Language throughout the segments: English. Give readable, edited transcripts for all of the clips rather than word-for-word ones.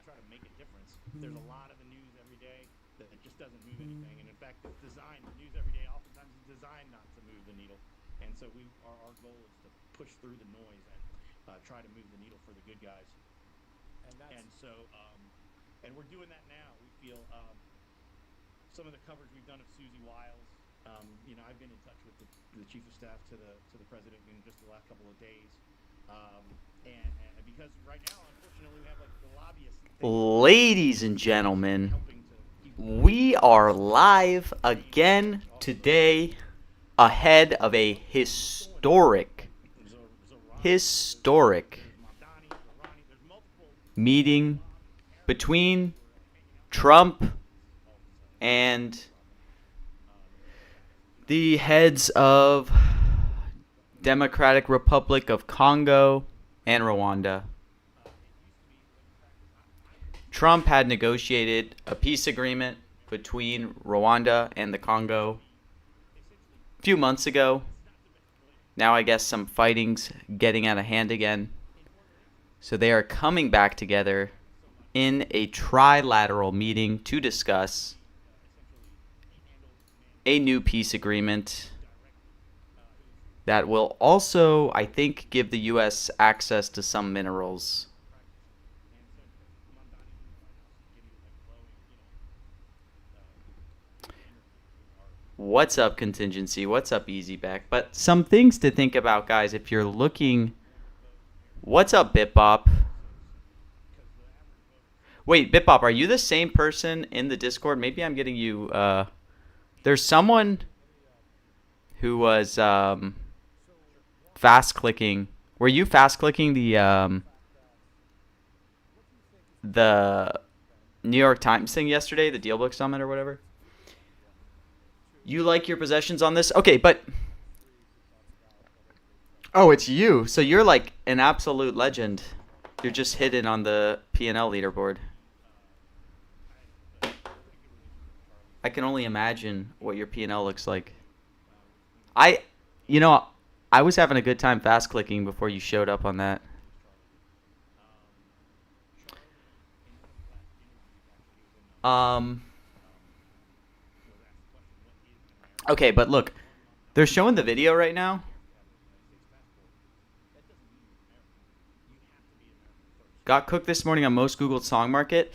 try to make a difference. There's a lot of the news every day that it just doesn't move anything, and in fact, it's designed. The news every day oftentimes is designed not to move the needle, and so our goal is to push through the noise and try to move the needle for the good guys. And so, and we're doing that now. We feel some of the coverage we've done of Susie Wiles. I've been in touch with the chief of staff to the president in just the last couple of days, and because right now, unfortunately, we have like the lobbyists. Ladies and gentlemen, we are live again today ahead of a historic meeting between Trump and the heads of Democratic Republic of Congo and Rwanda. Trump had negotiated a peace agreement between Rwanda and the Congo a few months ago. Now I guess some fighting's getting out of hand again. So they are coming back together in a trilateral meeting to discuss a new peace agreement that will also, I think, give the U.S. access to some minerals. What's up, contingency? What's up, Easyback? But some things to think about, guys, if you're looking... What's up, BitBop? Wait, BitBop, are you the same person in the Discord? Maybe I'm getting you... There's someone who was fast-clicking... Were you fast-clicking the New York Times thing yesterday? The Dealbook Summit or whatever? You like your possessions on this? Okay, but... Oh, it's you. So you're like an absolute legend. You're just hidden on the P&L leaderboard. I can only imagine what your P&L looks like. I was having a good time fast clicking before you showed up on that. Okay, but look, they're showing the video right now. Got cooked this morning on most Googled song market.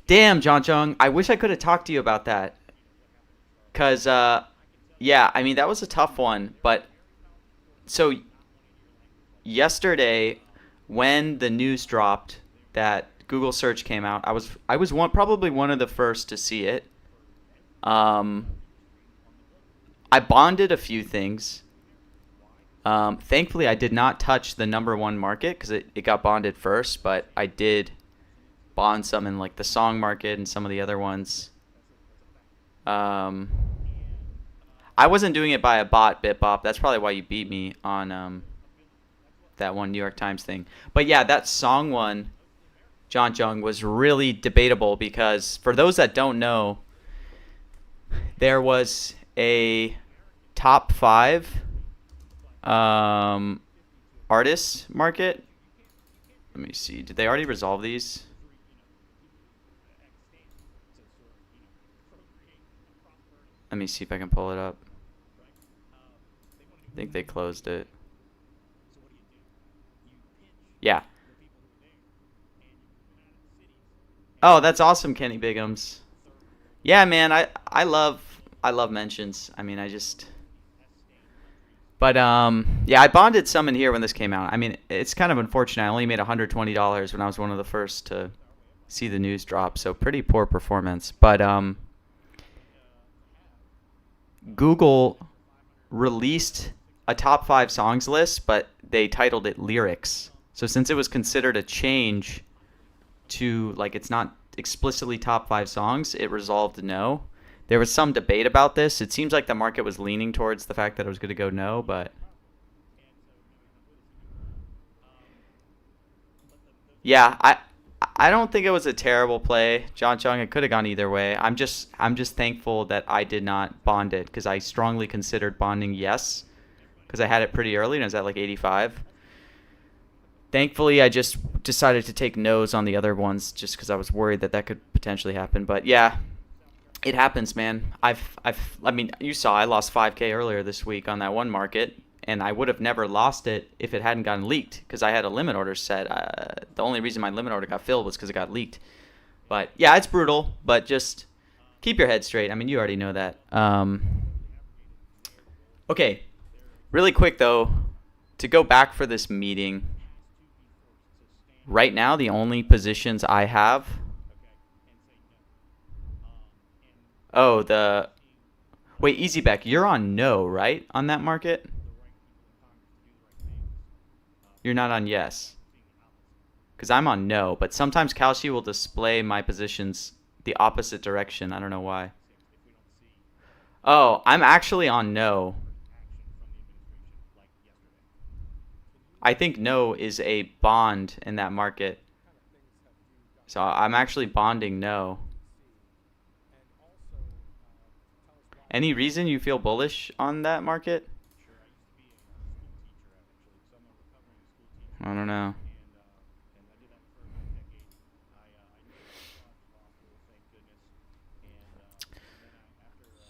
Damn, John Chung, I wish I could have talked to you about that. Because, yeah, I mean, that was a tough one. But, so, yesterday, when the news dropped that Google search came out, I was probably one of the first to see it. I bonded a few things. Thankfully, I did not touch the number one market because it got bonded first, but I did bond some in like the song market and some of the other ones. I wasn't doing it by a bot, BitBop. That's probably why you beat me on that one New York Times thing. But yeah, that song one, John Jung, was really debatable because for those that don't know, there was a top 5 artists market. Let me see. Did they already resolve these? Let me see if I can pull it up. I think they closed it. Yeah. Oh, that's awesome, Kenny Bigums. Yeah, man, I love mentions. I mean, But, yeah, I bonded some in here when this came out. I mean, it's kind of unfortunate. I only made $120 when I was one of the first to see the news drop, so pretty poor performance. But Google released a top 5 songs list, but they titled it lyrics. So since it was considered a change to, like, it's not explicitly top 5 songs, it resolved no. There was some debate about this. It seems like the market was leaning towards the fact that it was going to go no, but yeah, I don't think it was a terrible play, John Chung. It could have gone either way. I'm just thankful that I did not bond it because I strongly considered bonding yes because I had it pretty early and it was at like 85. Thankfully, I just decided to take no's on the other ones just because I was worried that that could potentially happen. But yeah, it happens, man. I mean, you saw I lost 5K earlier this week on that one market, and I would have never lost it if it hadn't gotten leaked because I had a limit order set. The only reason my limit order got filled was because it got leaked. But yeah, it's brutal, but just keep your head straight. I mean, you already know that. Okay, really quick though, to go back for this meeting. Right now, the only positions I have. Oh, the. Wait, EasyBeck, you're on no, right? On that market? You're not on yes. Because I'm on no, but sometimes Kalshi will display my positions the opposite direction. I don't know why. Oh, I'm actually on no. I think no is a bond in that market. So I'm actually bonding no. Any reason you feel bullish on that market? I don't know.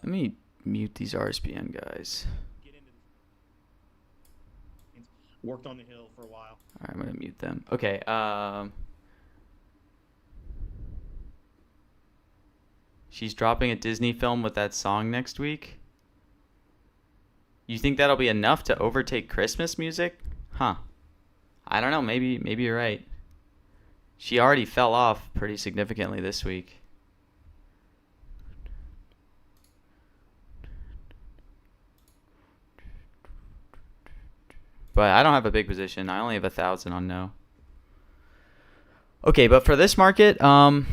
Let me mute these RSPN guys. Worked on the hill for a while. All right, I'm gonna mute them. Okay. She's dropping a Disney film with that song next week. You think that'll be enough to overtake Christmas music? Huh. I don't know. Maybe you're right. She already fell off pretty significantly this week. But I don't have a big position. I only have 1,000 on no. Okay, but for this market, I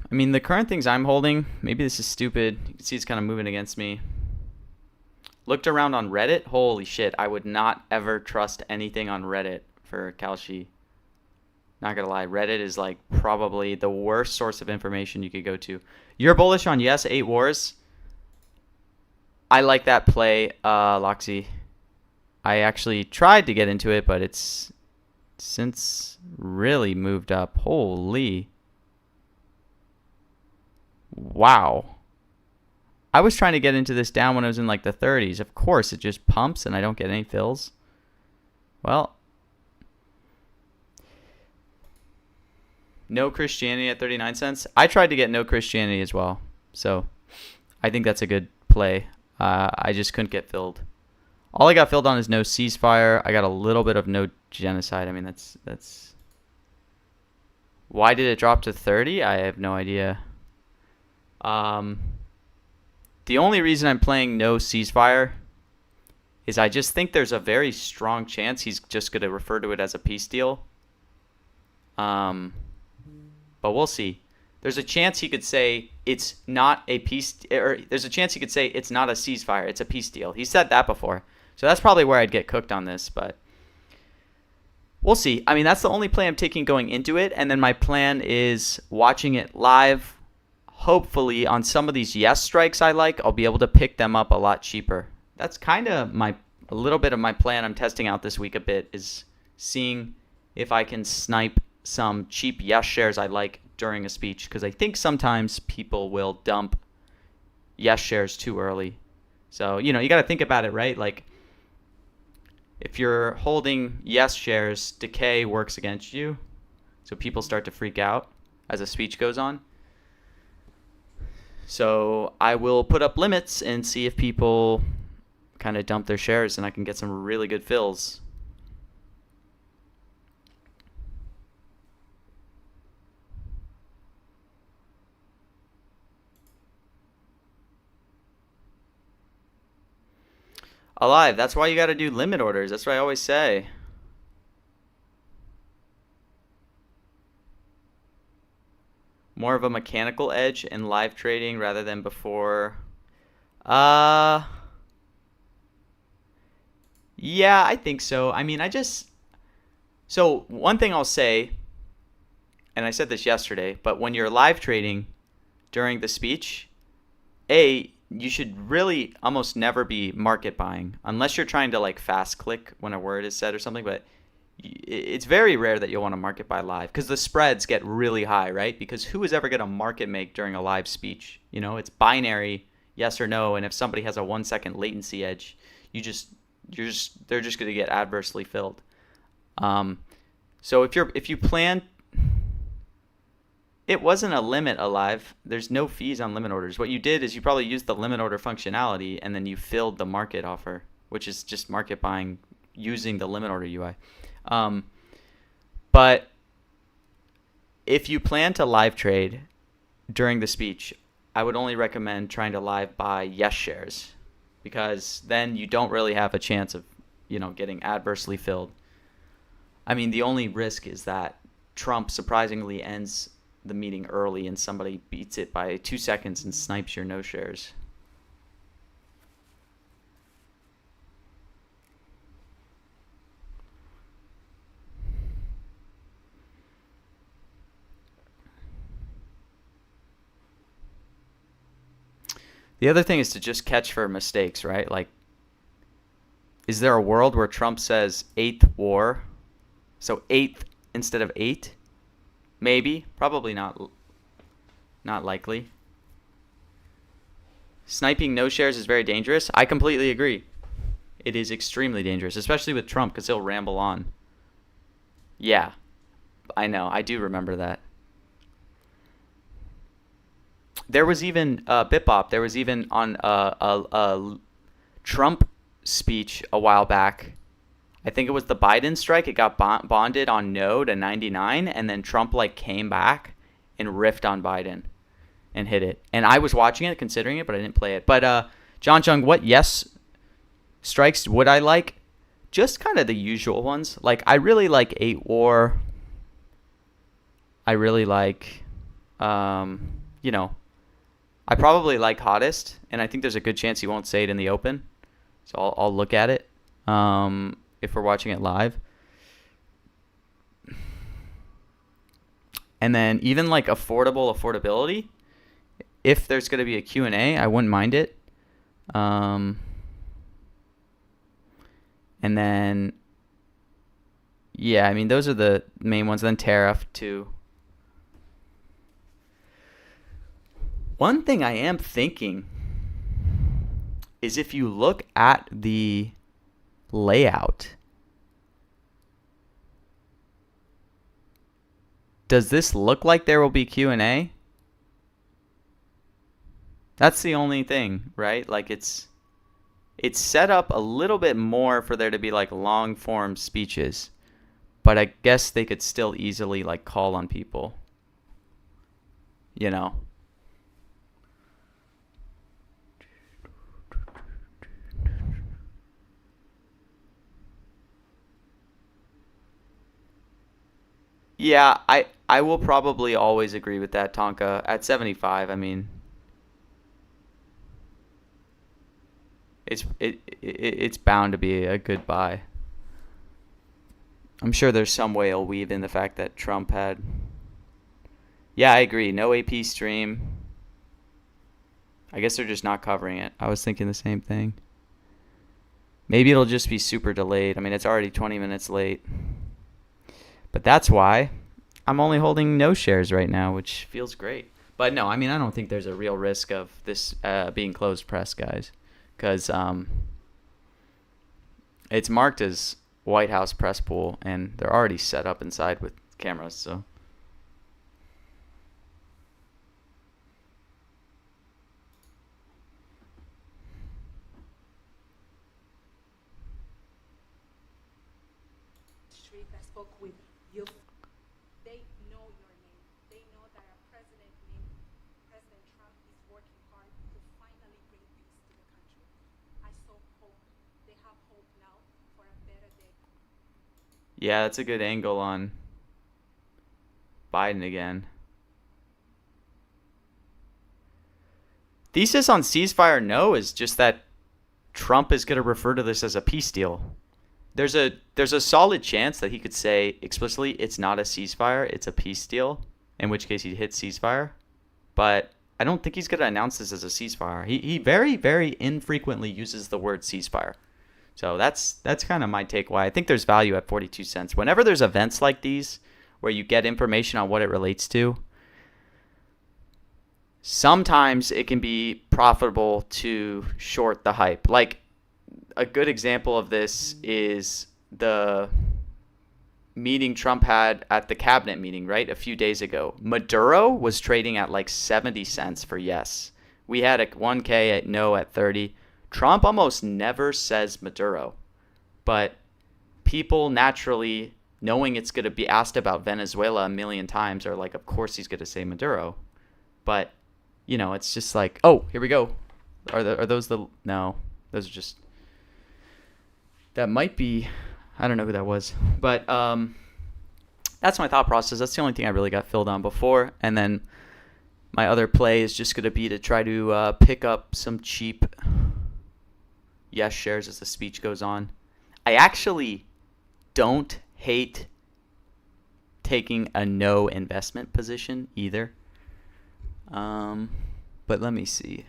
mean, the current things I'm holding, maybe this is stupid. You can see it's kind of moving against me. Looked around on Reddit. Holy shit, I would not ever trust anything on Reddit for Kalshi. Not gonna lie, Reddit is like probably the worst source of information you could go to. You're bullish on yes, 8 wars. I like that play, Loxy. I actually tried to get into it, but it's since really moved up. Holy. Wow. I was trying to get into this down when I was in like the 30s. Of course, it just pumps and I don't get any fills. Well. No Christianity at 39 cents. I tried to get no Christianity as well. So I think that's a good play. I just couldn't get filled. All I got filled on is no ceasefire. I got a little bit of no genocide. I mean, that's... Why did it drop to 30? I have no idea. The only reason I'm playing no ceasefire is I just think there's a very strong chance he's just going to refer to it as a peace deal. But we'll see. There's a chance he could say it's not a peace, or there's a chance he could say it's not a ceasefire, it's a peace deal. He said that before. So that's probably where I'd get cooked on this, but we'll see. I mean, that's the only play I'm taking going into it, and then my plan is watching it live. Hopefully, on some of these yes strikes I like, I'll be able to pick them up a lot cheaper. That's kind of a little bit of my plan I'm testing out this week a bit, is seeing if I can snipe some cheap yes shares I like during a speech, because I think sometimes people will dump yes shares too early. So, you got to think about it, right? Like, if you're holding yes shares, decay works against you. So people start to freak out as a speech goes on. So I will put up limits and see if people kind of dump their shares and I can get some really good fills. Alive, that's why you got to do limit orders. That's what I always say. More of a mechanical edge in live trading rather than before. Yeah, I think so. I mean, so one thing I'll say, and I said this yesterday, but when you're live trading during the speech, you should really almost never be market buying unless you're trying to like fast click when a word is said or something. But It's very rare that you'll want to market buy live because the spreads get really high, right? Because who is ever going to market make during a live speech? It's binary, yes or no, and if somebody has a 1 second latency edge, they're just going to get adversely filled. So if you plan, it wasn't a limit alive. There's no fees on limit orders. What you did is you probably used the limit order functionality and then you filled the market offer, which is just market buying using the limit order UI. But if you plan to live trade during the speech, I would only recommend trying to live buy yes shares, because then you don't really have a chance of, getting adversely filled. I mean, the only risk is that Trump surprisingly ends the meeting early and somebody beats it by 2 seconds and snipes your no shares. The other thing is to just catch for mistakes, right? Like, is there a world where Trump says eighth war? So eighth instead of eight? Maybe. Probably not. Not likely. Sniping no shares is very dangerous. I completely agree. It is extremely dangerous, especially with Trump, because he'll ramble on. Yeah, I know. I do remember that. There was even Bitbop. There was even on a Trump speech a while back. I think it was the Biden strike. It got bonded on no to 99, and then Trump came back and riffed on Biden and hit it. And I was watching it, considering it, but I didn't play it. But John Chung, what yes strikes would I like? Just kind of the usual ones. Like, I really like 8 War. I really like, I probably like Hottest, and I think there's a good chance he won't say it in the open. So I'll look at it if we're watching it live. And then even affordability, if there's going to be a Q&A, I wouldn't mind it. And then, yeah, I mean, those are the main ones. Then tariff, too. One thing I am thinking is if you look at the layout, does this look like there will be Q&A? That's the only thing, right? Like, it's set up a little bit more for there to be long form speeches, but I guess they could still easily call on people, Yeah, I will probably always agree with that, Tonka. At 75, I mean, it's bound to be a good buy. I'm sure there's some way he'll weave in the fact that Trump had. Yeah, I agree. No AP stream. I guess they're just not covering it. I was thinking the same thing. Maybe it'll just be super delayed. I mean, it's already 20 minutes late. But that's why I'm only holding no shares right now, which feels great. But no, I mean, I don't think there's a real risk of this being closed press, guys, because it's marked as White House press pool, and they're already set up inside with cameras, so. Street I spoke with you. They know your name. They know that our president named President Trump is working hard to finally bring peace to the country. I so hope they have hope now for a better day. Yeah, that's a good angle on Biden again. Thesis on ceasefire no is just that Trump is going to refer to this as a peace deal. There's a solid chance that he could say explicitly it's not a ceasefire, it's a peace deal, in which case he'd hit ceasefire. But I don't think he's going to announce this as a ceasefire. He very, very infrequently uses the word ceasefire. So that's kind of my take why I think there's value at 42 cents. Whenever there's events like these where you get information on what it relates to, sometimes it can be profitable to short the hype. Like a good example of this is the meeting Trump had at the cabinet meeting, right? A few days ago. Maduro was trading at like 70 cents for yes. We had a 1K at no at 30. Trump almost never says Maduro, but people naturally, knowing it's going to be asked about Venezuela a million times, are like, of course he's going to say Maduro. But, you know, it's just like, oh, here we go. Are those the... No, those are just... That might be... I don't know who that was. But that's my thought process. That's the only thing I really got filled on before. And then my other play is just going to be to try to pick up some cheap yes shares as the speech goes on. I actually don't hate taking a no investment position either. But let me see.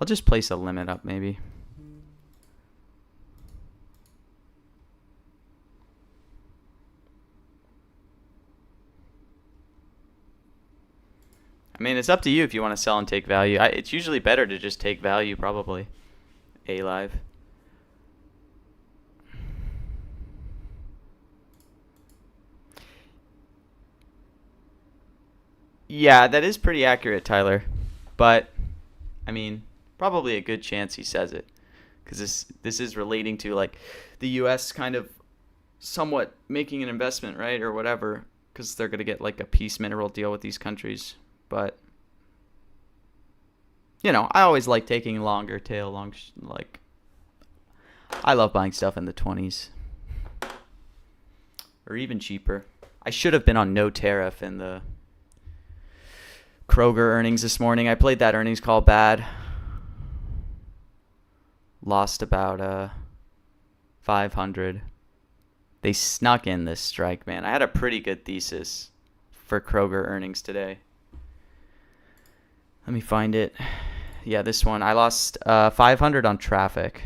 I'll just place a limit up maybe. I mean, it's up to you if you want to sell and take value. It's usually better to just take value, probably. A live. Yeah, that is pretty accurate, Tyler. But, I mean, probably a good chance he says it. Because this is relating to, like, the U.S. kind of somewhat making an investment, right? Or whatever. Because they're going to get, like, a peace mineral deal with these countries. But, you know, I always like taking longer tail, like, I love buying stuff in the 20s. Or even cheaper. I should have been on no tariff in the Kroger earnings this morning. I played that earnings call bad. Lost about 500. They snuck in this strike, man. I had a pretty good thesis for Kroger earnings today. Let me find it. Yeah, this one. I lost 500 on traffic.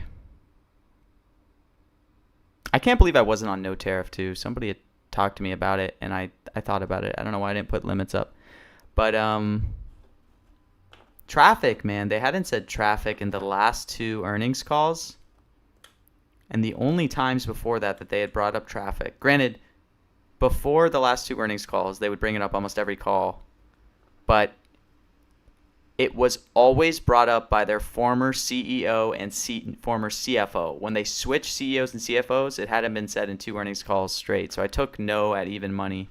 I can't believe I wasn't on no tariff too. Somebody had talked to me about it, and I thought about it. I don't know why I didn't put limits up. But traffic, man. They hadn't said traffic in the last two earnings calls. And the only times before that they had brought up traffic. Granted, before the last two earnings calls, they would bring it up almost every call. But it was always brought up by their former CEO and former CFO. When they switched CEOs and CFOs, it hadn't been said in two earnings calls straight. So I took no at even money.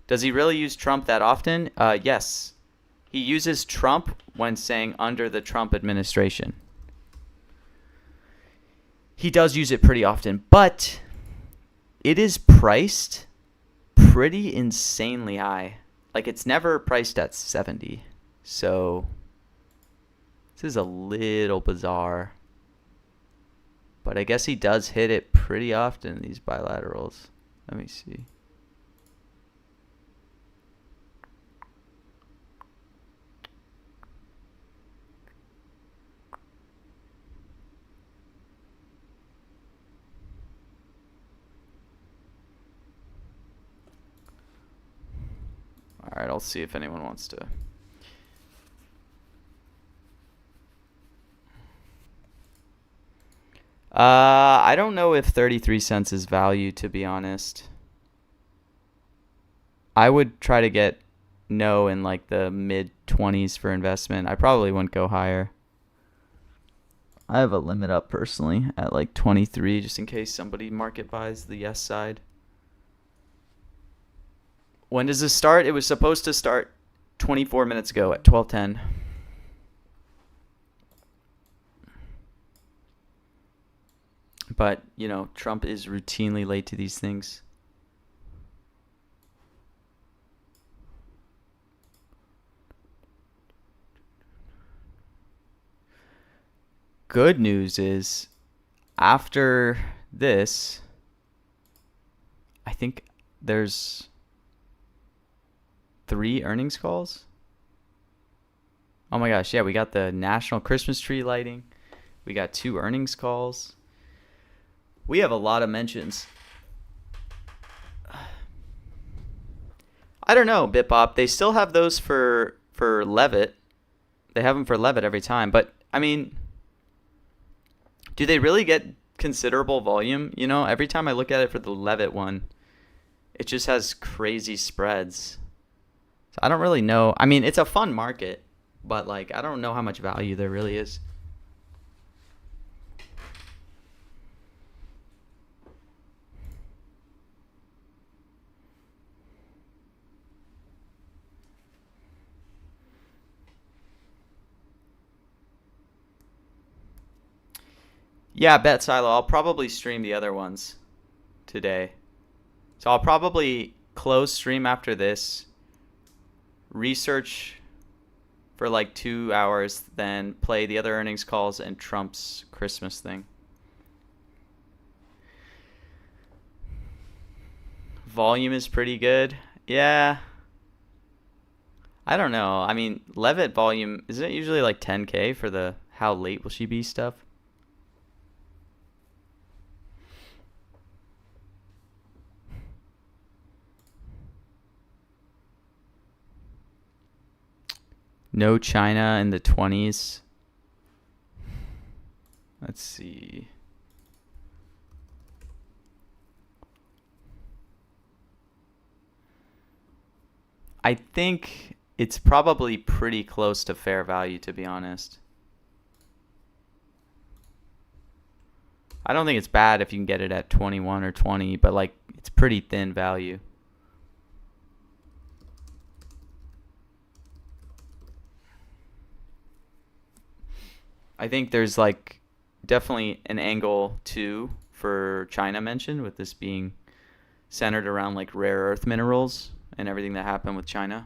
Does he really use Trump that often? Yes. He uses Trump when saying under the Trump administration. He does use it pretty often, but it is priced pretty insanely high. Like, it's never priced at 70. So this is a little bizarre. But I guess he does hit it pretty often in these bilaterals. Let me see. All right, I'll see if anyone wants to. I don't know if 33 cents is value, to be honest. I would try to get no in like the mid 20s for investment. I probably wouldn't go higher. I have a limit up personally at like 23 just in case somebody market buys the yes side. When does this start? It was supposed to start 24 minutes ago at 12:10. But, you know, Trump is routinely late to these things. good news is after this, I think there's 3 earnings calls. Oh my gosh, yeah, we got the national Christmas tree lighting. We got 2 earnings calls. We have a lot of mentions. I don't know, BitBop. They still have those for Levitt. They have them for Levitt every time. But, I mean, do they really get considerable volume? You know, every time I look at it for the Levitt one, it just has crazy spreads. So I don't really know. I mean, it's a fun market, but, like, I don't know how much value there really is. Yeah, Bet Silo. I'll probably stream the other ones today. So I'll probably close stream after this, research for like 2 hours, then play the other earnings calls and Trump's Christmas thing. Volume is pretty good. Yeah. I don't know. I mean, Levitt volume, isn't it usually like 10K for the how late will she be stuff? No China in the 20s. Let's see. I think it's probably pretty close to fair value, to be honest. I don't think it's bad if you can get it at 21 or 20, but like it's pretty thin value. I think there's like definitely an angle too for China mentioned, with this being centered around like rare earth minerals and everything that happened with China.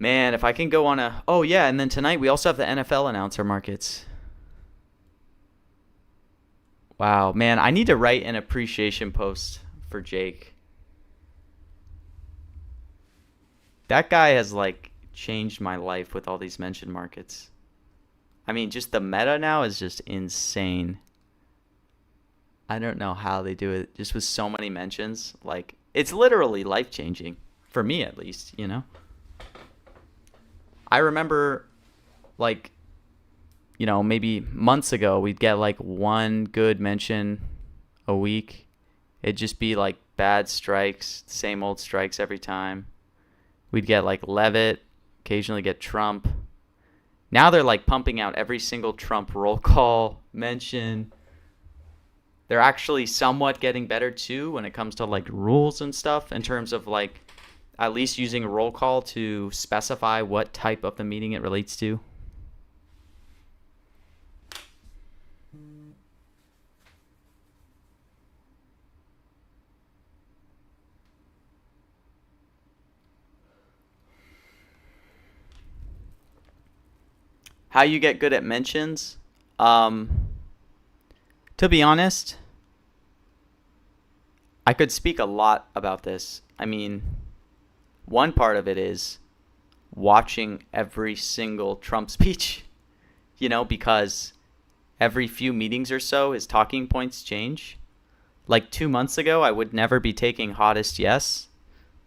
Man, if I can go on a... Oh, yeah, and then tonight we also have the NFL announcer markets. Wow, man, I need to write an appreciation post for Jake. That guy has, like, changed my life with all these mention markets. I mean, just the meta now is just insane. I don't know how they do it, just with so many mentions. Like, it's literally life-changing, for me at least, you know? I remember, like, you know, maybe months ago, we'd get like one good mention a week. It'd just be like bad strikes, same old strikes every time. We'd get like Levitt, occasionally get Trump. Now they're like pumping out every single Trump roll call mention. They're actually somewhat getting better too when it comes to like rules and stuff, in terms of like at least using a roll call to specify what type of the meeting it relates to. How you get good at mentions? To be honest, I could speak a lot about this. I mean, one part of it is watching every single Trump speech, you know, because every few meetings or so his talking points change. Like 2 months ago, I would never be taking hottest yes,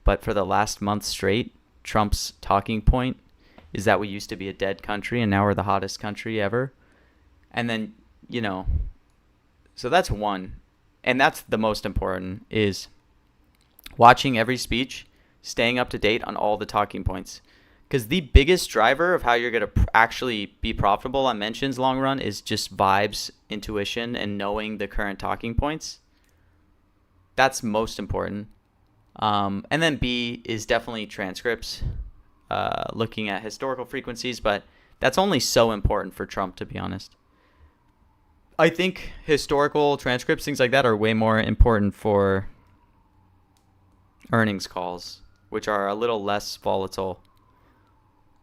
but for the last month straight, Trump's talking point is that we used to be a dead country and now we're the hottest country ever. And then you know, so that's one. And that's the most important, is watching every speech, staying up to date on all the talking points. Because the biggest driver of how you're going to actually be profitable on mentions long run is just vibes, intuition, and knowing the current talking points. That's most important. And then B is definitely transcripts, looking at historical frequencies, but that's only so important for Trump, to be honest. I think historical transcripts, things like that, are way more important for earnings calls, which are a little less volatile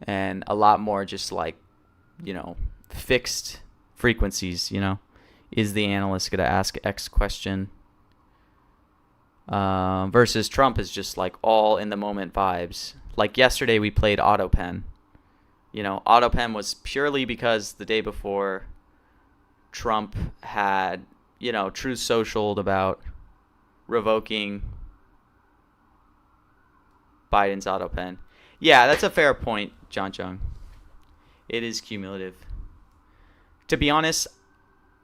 and a lot more just like, fixed frequencies. Is the analyst going to ask X question? Versus Trump is just like all in the moment vibes. Like yesterday we played AutoPen. AutoPen was purely because the day before Trump had, Truth Socialed about revoking Biden's AutoPen. Yeah, that's a fair point, John Chung. It is cumulative. To be honest,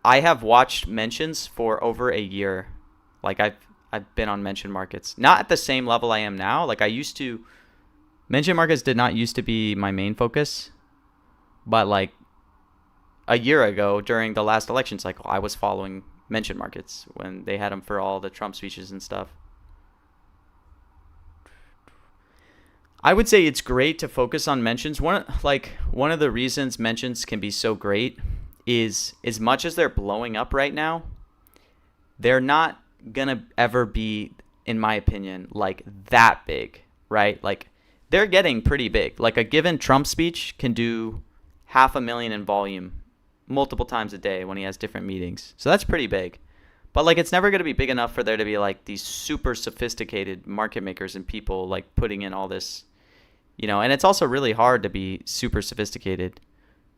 I have watched mentions for over a year. Like I've been on mention markets. Not at the same level I am now. Like I used to. Mention markets did not used to be my main focus. But like a year ago during the last election cycle, I was following mention markets when they had them for all the Trump speeches and stuff. I would say it's great to focus on mentions. One of the reasons mentions can be so great is, as much as they're blowing up right now, they're not gonna ever be, in my opinion, like that big, right? Like they're getting pretty big. Like a given Trump speech can do 500,000 in volume multiple times a day when he has different meetings. So that's pretty big. But like it's never going to be big enough for there to be like these super sophisticated market makers and people like putting in all this, and it's also really hard to be super sophisticated.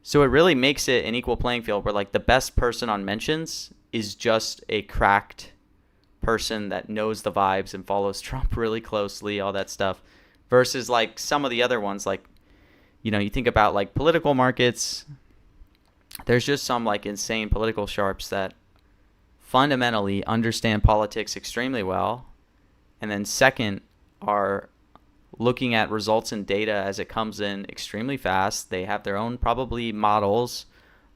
So it really makes it an equal playing field where like the best person on mentions is just a cracked person that knows the vibes and follows Trump really closely, all that stuff, versus like some of the other ones. Like, you think about like political markets, there's just some like insane political sharps that fundamentally understand politics extremely well, and then second are looking at results and data as it comes in extremely fast. They have their own probably modeling,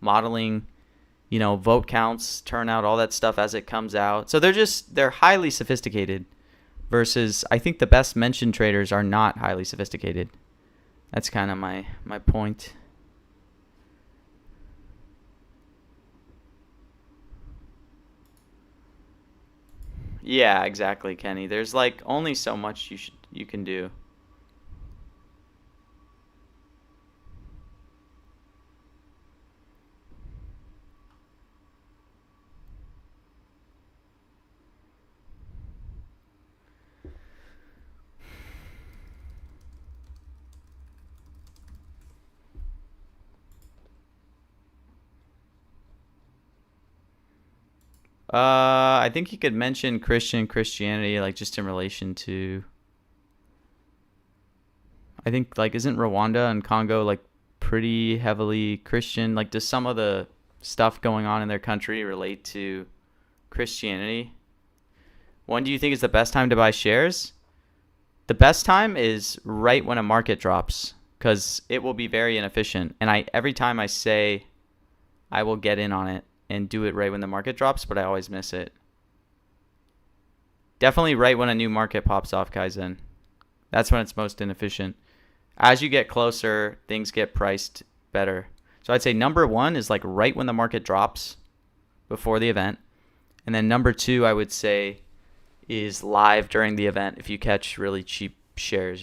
vote counts, turnout, all that stuff as it comes out. So they're highly sophisticated, versus I think the best mention traders are not highly sophisticated. That's kind of my point. Yeah, exactly, Kenny. There's like only so much you can do. I think you could mention Christianity, like just in relation to, I think like isn't Rwanda and Congo like pretty heavily Christian? Like does some of the stuff going on in their country relate to Christianity? When do you think is the best time to buy shares? The best time is right when a market drops, because it will be very inefficient. And every time I say I will get in on it and do it right when the market drops, but I always miss it. Definitely right when a new market pops off, Kaizen. That's when it's most inefficient. As you get closer, things get priced better. So I'd say number one is like right when the market drops before the event. And then number two, I would say, is live during the event if you catch really cheap shares,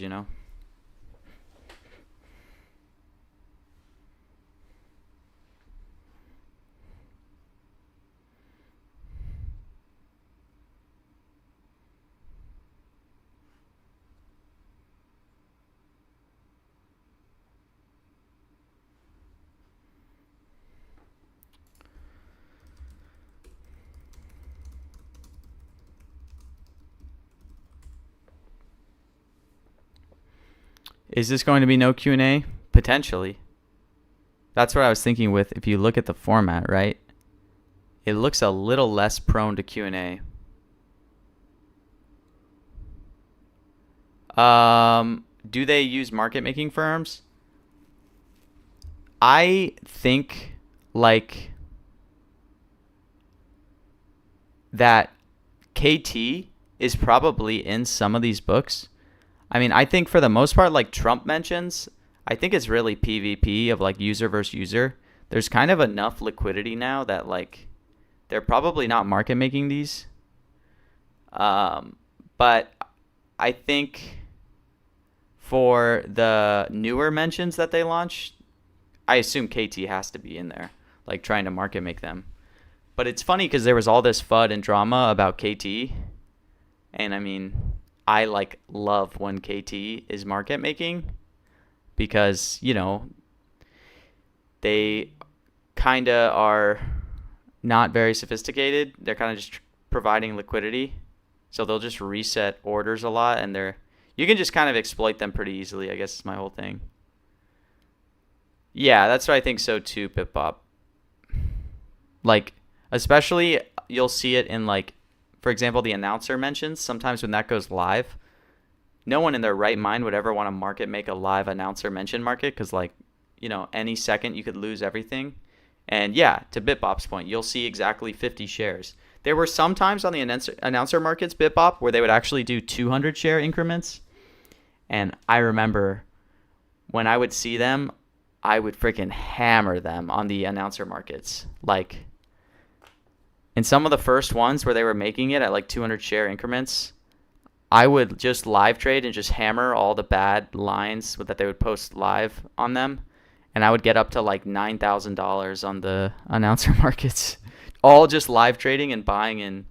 Is this going to be no Q&A? Potentially. That's what I was thinking with, if you look at the format, right? it looks a little less prone to Q&A. Do they use market making firms? I think like that KT is probably in some of these books. I mean, I think for the most part, like Trump mentions, I think it's really PvP of like user versus user. There's kind of enough liquidity now that like they're probably not market making these. But I think for the newer mentions that they launched, I assume KT has to be in there, like trying to market make them. But it's funny because there was all this FUD and drama about KT. And I mean, I like love when KT is market making because, you know, they kind of are not very sophisticated. They're kind of just providing liquidity. So they'll just reset orders a lot and you can just kind of exploit them pretty easily, I guess is my whole thing. Yeah, that's what I think so too, Pipbop. Like, especially you'll see it in like, for example, the announcer mentions, sometimes when that goes live, no one in their right mind would ever want to market make a live announcer mention market because like, you know, any second you could lose everything. And yeah, to Bitbop's point, you'll see exactly 50 shares. There were some times on the announcer markets, Bitbop, where they would actually do 200 share increments. And I remember when I would see them, I would freaking hammer them on the announcer markets. Like, in some of the first ones where they were making it at like 200 share increments, I would just live trade and just hammer all the bad lines that they would post live on them. And I would get up to like $9,000 on the announcer markets. All just live trading and buying in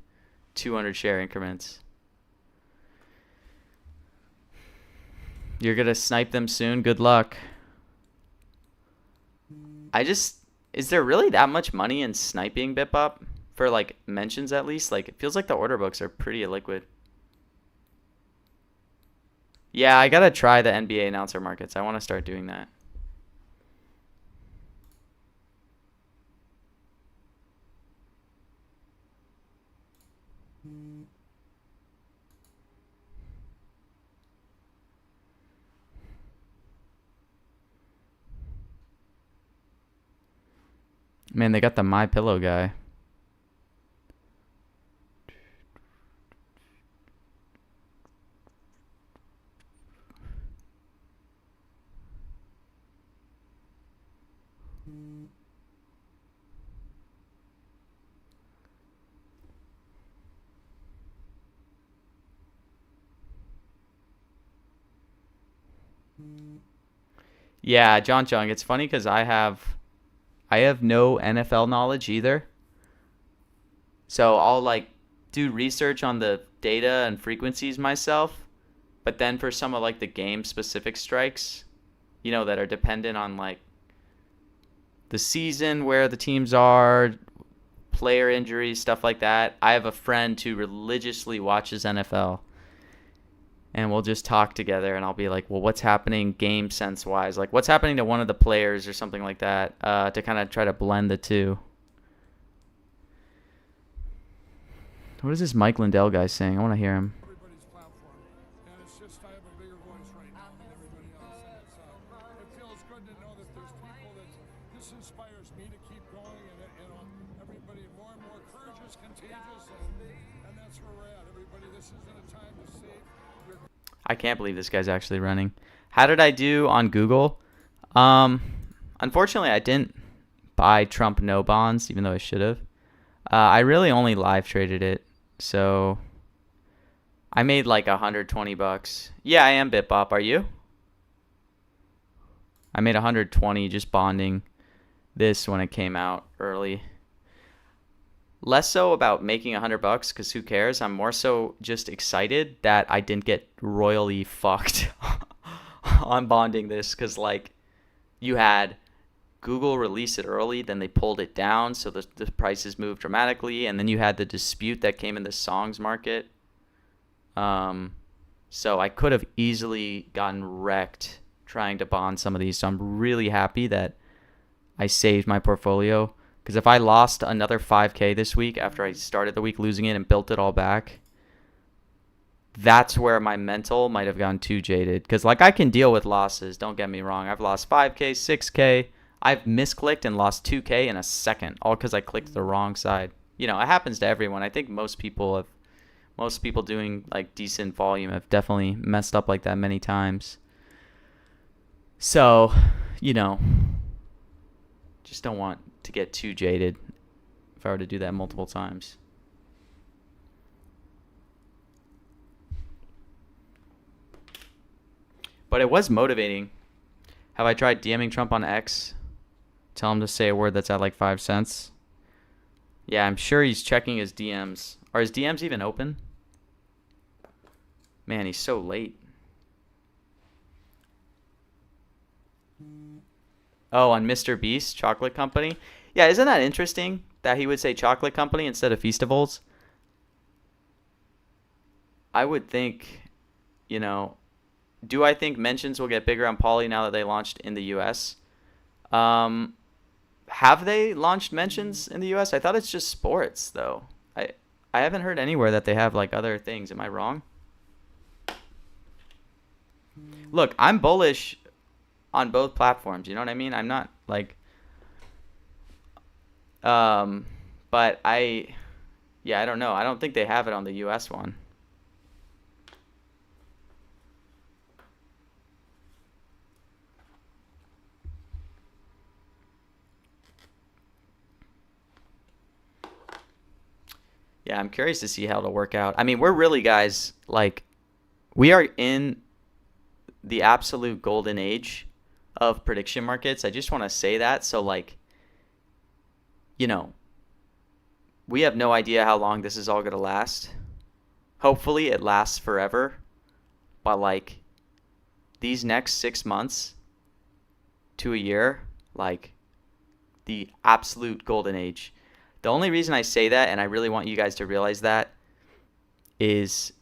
200 share increments. You're going to snipe them soon. Good luck. Is there really that much money in sniping, Bitbop? For like mentions at least? Like, it feels like the order books are pretty illiquid. Yeah, I got to try the NBA announcer markets. I want to start doing that. Man, they got the My Pillow guy. Yeah, John Chung, it's funny because I have no NFL knowledge either. So I'll like do research on the data and frequencies myself, but then for some of like the game specific strikes, you know, that are dependent on like the season, where the teams are, player injuries, stuff like that. I have a friend who religiously watches NFL. And we'll just talk together and I'll be like, well, what's happening game sense wise? Like, what's happening to one of the players or something like that, to kind of try to blend the two. What is this Mike Lindell guy saying? I want to hear him. Everybody's platform, and it's just I have a bigger voice right now than everybody else, and it feels good to know that there's people that this inspires me to keep going, and everybody, more and more courage is contagious, and that's where we're at. Everybody, this isn't a time to save your. I can't believe this guy's actually running. How did I do on Google? Unfortunately, I didn't buy Trump no bonds, even though I should have. I really only live traded it, so I made like $120. Yeah, I am Bitbop. Are you? I made 120 just bonding this when it came out early. Less so about making $100 because who cares? I'm more so just excited that I didn't get royally fucked on bonding this because like you had Google release it early, then they pulled it down, so the prices moved dramatically, and then you had the dispute that came in the songs market. So I could have easily gotten wrecked trying to bond some of these. So I'm really happy that I saved my portfolio. Because if I lost another 5K this week after I started the week losing it and built it all back, that's where my mental might have gone too jaded. Because, like, I can deal with losses. Don't get me wrong. I've lost 5K, 6K. I've misclicked and lost 2K in a second, all because I clicked the wrong side. You know, it happens to everyone. I think most people doing, like, decent volume have definitely messed up like that many times. So, you know, just don't want to get too jaded if I were to do that multiple times. But it was motivating. Have I tried DMing Trump on X? Tell him to say a word that's at like 5 cents. Yeah, I'm sure he's checking his DMs. Are his DMs even open? Man, he's so late. Oh, on Mr. Beast, Chocolate Company? Yeah, isn't that interesting that he would say Chocolate Company instead of Feastables? I would think, you know, do I think mentions will get bigger on Poly now that they launched in the US? Have they launched mentions in the US? I thought it's just sports, though. I haven't heard anywhere that they have, like, other things. Am I wrong? Look, I'm bullish on both platforms. You know what I mean? I'm not, like... But I don't know. I don't think they have it on the US one. Yeah, I'm curious to see how it'll work out. I mean, we're really, guys, like, we are in the absolute golden age of prediction markets. I just want to say that. So, like, you know, we have no idea how long this is all going to last. Hopefully it lasts forever. But, like, these next 6 months to a year, like, the absolute golden age. The only reason I say that, and I really want you guys to realize that, is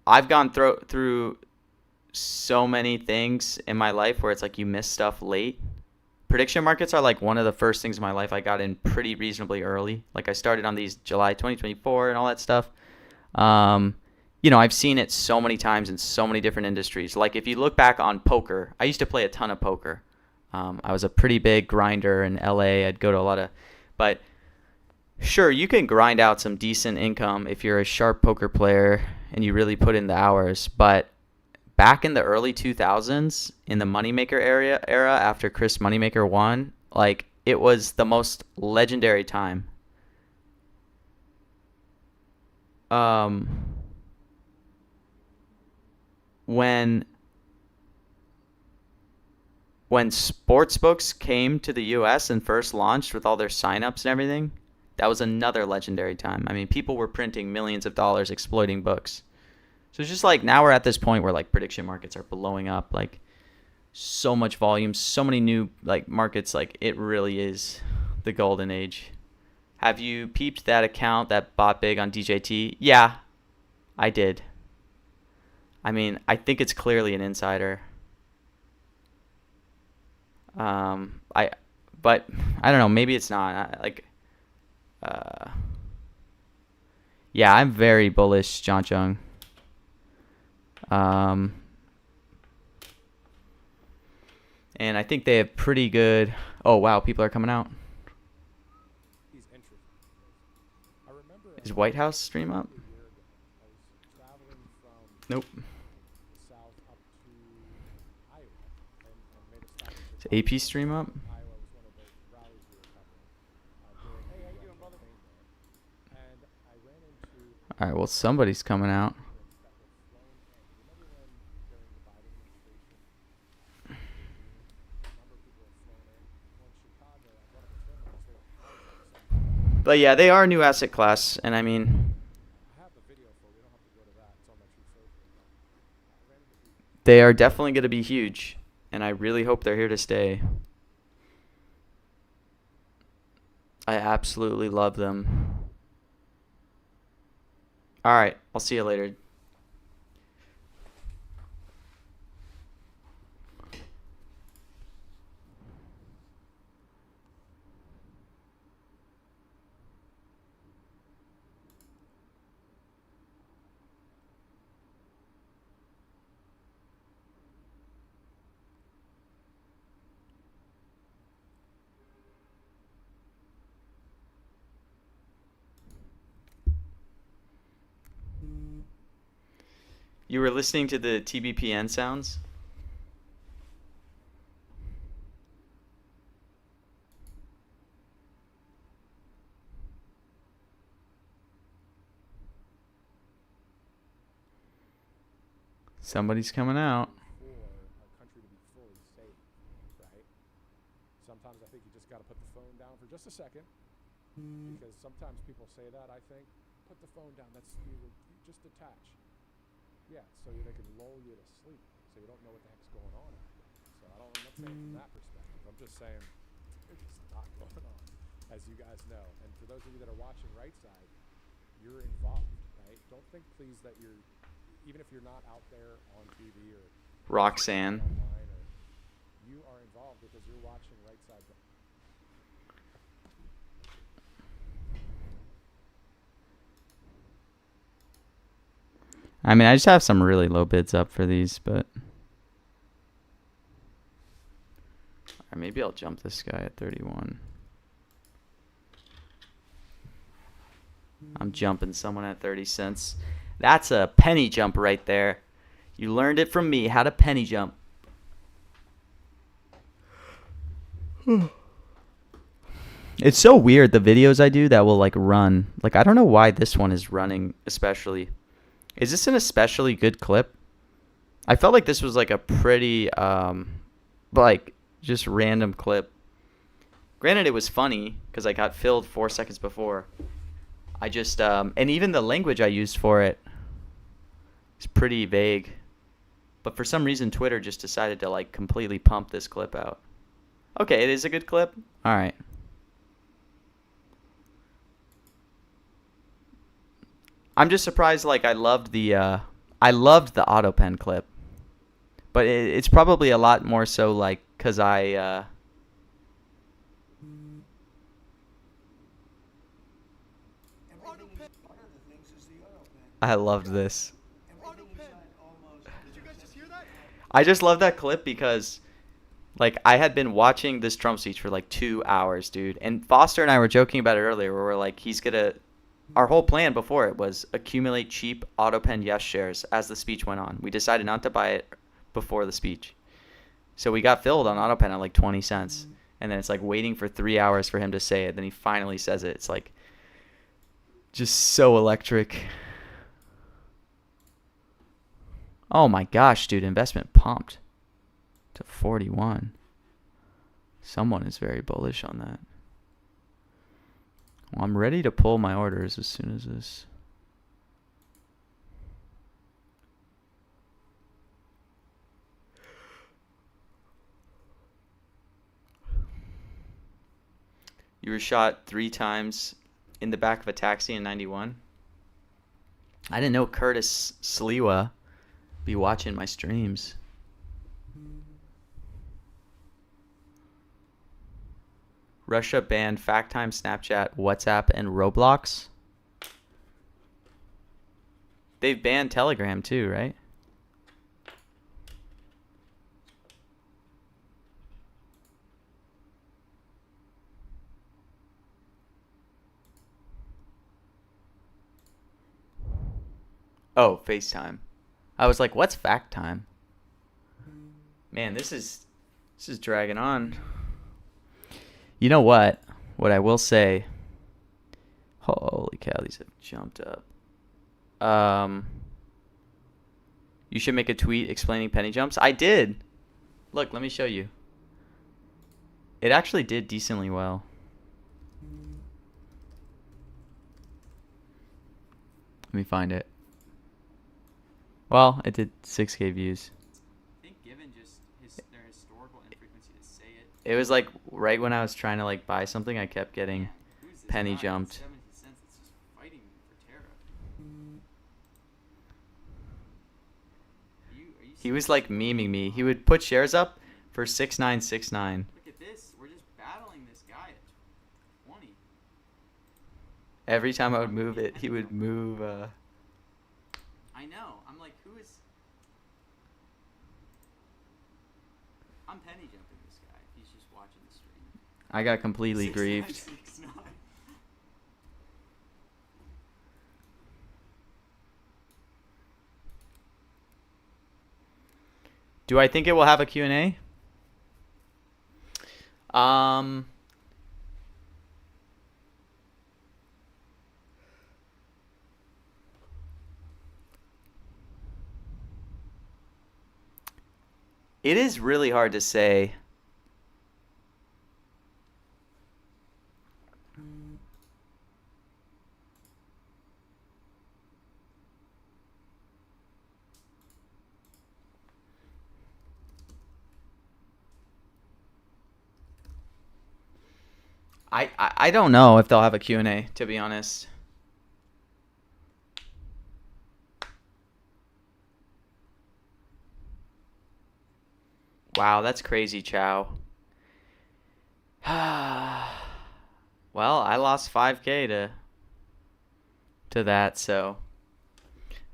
I've gone through so many things in my life where it's like you miss stuff late. Prediction markets are like one of the first things in my life I got in pretty reasonably early. Like, I started on these July 2024 and all that stuff. You know, I've seen it so many times in so many different industries. Like, if you look back on poker, I used to play a ton of poker. I was a pretty big grinder in LA. I'd go to a lot of... But... Sure, you can grind out some decent income if you're a sharp poker player and you really put in the hours. But back in the early 2000s, in the Moneymaker era after Chris Moneymaker won, like, it was the most legendary time. When sportsbooks came to the US and first launched with all their signups and everything, that was another legendary time. I mean, people were printing millions of dollars exploiting books. So it's just like, now we're at this point where, like, prediction markets are blowing up. Like, so much volume, so many new, like, markets. Like, it really is the golden age. Have you peeped that account that bought big on DJT? Yeah, I did. I mean, I think it's clearly an insider. But I don't know. Maybe it's not. Yeah, I'm very bullish, John Chung. And I think they have pretty good... Oh, wow, people are coming out. He's interesting. I remember Is White House stream up? a year ago, I was traveling from Nope. the south up to Iowa and made a stop in Is Chicago. AP stream up? Iowa was one of the rallies we were covering during hey, how you doing, brother? And I ran into All right, well, somebody's coming out. that were flown in. Remember when during the Biden administration, a number of people were flown in? Well, in Chicago, at one of the terminals, they were housing some. But yeah, they are a new asset class, and I mean, I have the video for it. We don't have to go to that. It's on my True Social. I ran into people. they are definitely going to be huge, and I really hope they're here to stay. I absolutely love them. All right, I'll see you later. You were listening to the TBPN sounds? Somebody's coming out. For our country to be fully safe, right? Sometimes I think you just got to put the phone down for just a second, because sometimes people say that. I think put the phone down. That's you just detach. Yeah, so they can lull you to sleep, so you don't know what the heck's going on out there. So I'm not saying from that perspective. I'm just saying there's just a lot going on, as you guys know. And for those of you that are watching right side, you're involved, right? Don't think, please, that you're, even if you're not out there on TV or Roxanne. online, or you are involved because you're watching right side. I mean, I just have some really low bids up for these, but... Or maybe I'll jump this guy at 31. I'm jumping someone at 30 cents. That's a penny jump right there. You learned it from me, how to penny jump. It's so weird, the videos I do that will like run. Like, I don't know why this one is running especially. Is this an especially good clip? I felt like this was like a pretty, like, just random clip. Granted, it was funny because I got filled 4 seconds before. I just, and even the language I used for it is pretty vague. But for some reason, Twitter just decided to like completely pump this clip out. Okay, it is a good clip. All right. I'm just surprised. Like, I loved the auto pen clip, but it's probably a lot more so like because I loved this. I just love that clip because, like, I had been watching this Trump speech for like 2 hours, dude. And Foster and I were joking about it earlier, where we're like, he's gonna. Our whole plan before it was accumulate cheap AutoPen Yes shares as the speech went on. We decided not to buy it before the speech. So we got filled on AutoPen at like 20 cents. And then it's like waiting for 3 hours for him to say it. Then he finally says it. It's like just so electric. Oh my gosh, dude. Investment pumped to 41. Someone is very bullish on that. Well, I'm ready to pull my orders as soon as this. You were shot 3 times in the back of a taxi in 91. I didn't know Curtis Sliwa be watching my streams. Russia banned FactTime, Snapchat, WhatsApp, and Roblox. They've banned Telegram too, right? Oh, FaceTime. I was like, what's FactTime? Man, this is dragging on. You know what? What I will say. Holy cow, these have jumped up. You should make a tweet explaining penny jumps. I did. Look, let me show you. It actually did decently well. Let me find it. Well, it did 6K views. I think given just their historical infrequency to say it. It was like right when I was trying to like buy something, I kept getting Who's this penny guy at jumped. 70 cents that's just fighting for Terra? Are you He was like memeing me. He would put shares up for 6969. Look at this. We're just battling this guy at 20. Every time I would move it, he would move. I know. I'm like, who is... I'm penny jumping this guy. He's just watching the stream. I got completely 6'9", grieved. 6'9". Do I think it will have a Q&A? It is really hard to say. I don't know if they'll have a Q&A, to be honest. Wow, that's crazy, Chow. Well, I lost 5K to that, so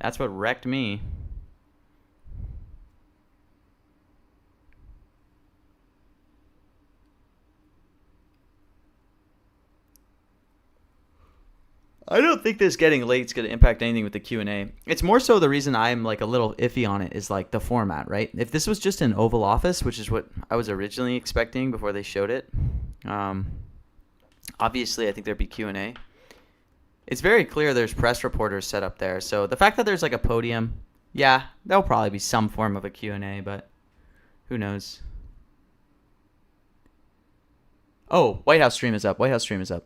that's what wrecked me. I don't think this getting late is going to impact anything with the Q&A. It's more so the reason I'm like a little iffy on it is like the format, right? If this was just an Oval Office, which is what I was originally expecting before they showed it, obviously I think there'd be Q&A. It's very clear there's press reporters set up there. So the fact that there's like a podium, yeah, there'll probably be some form of a Q&A, but who knows? Oh, White House stream is up. White House stream is up.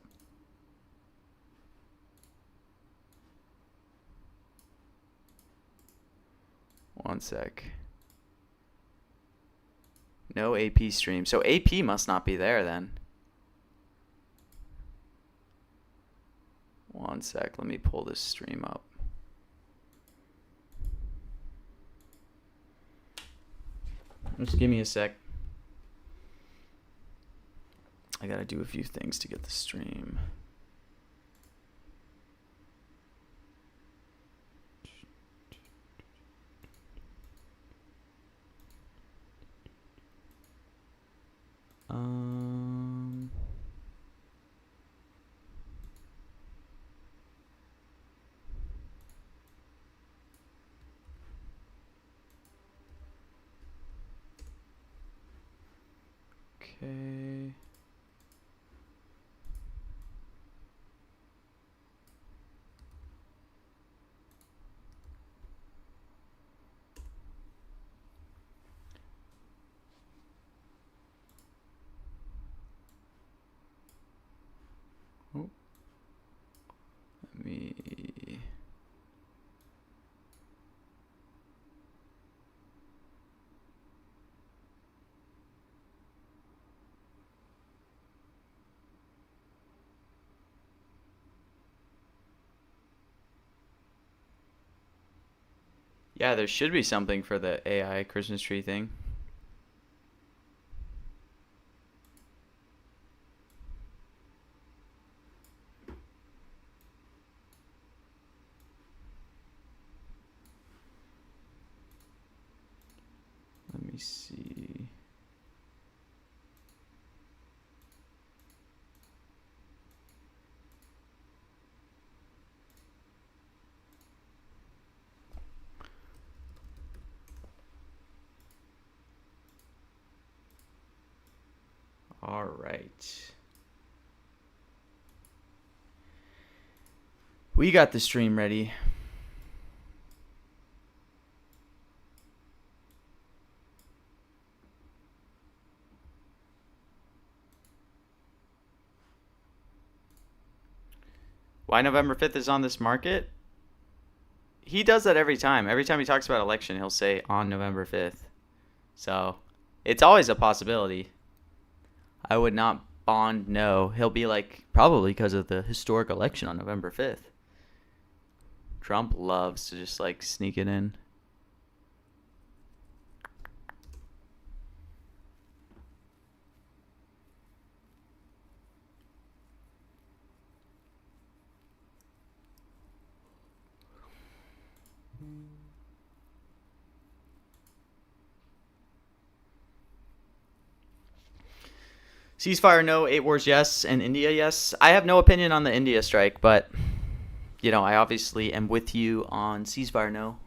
One sec. No AP stream. So AP must not be there then. One sec. Let me pull this stream up. Just give me a sec. I gotta do a few things to get the stream. Okay. Oh. Let me. Yeah, there should be something for the AI Christmas tree thing. Let me see. All right. We got the stream ready. Why November 5th is on this market? He does that every time. Every time he talks about election, he'll say on November 5th. So it's always a possibility. I would not bond no. He'll be like, probably because of the historic election on November 5th. Trump loves to just like sneak it in. Ceasefire no, 8 wars yes, and India yes. I have no opinion on the India strike, but, you know, I obviously am with you on ceasefire no.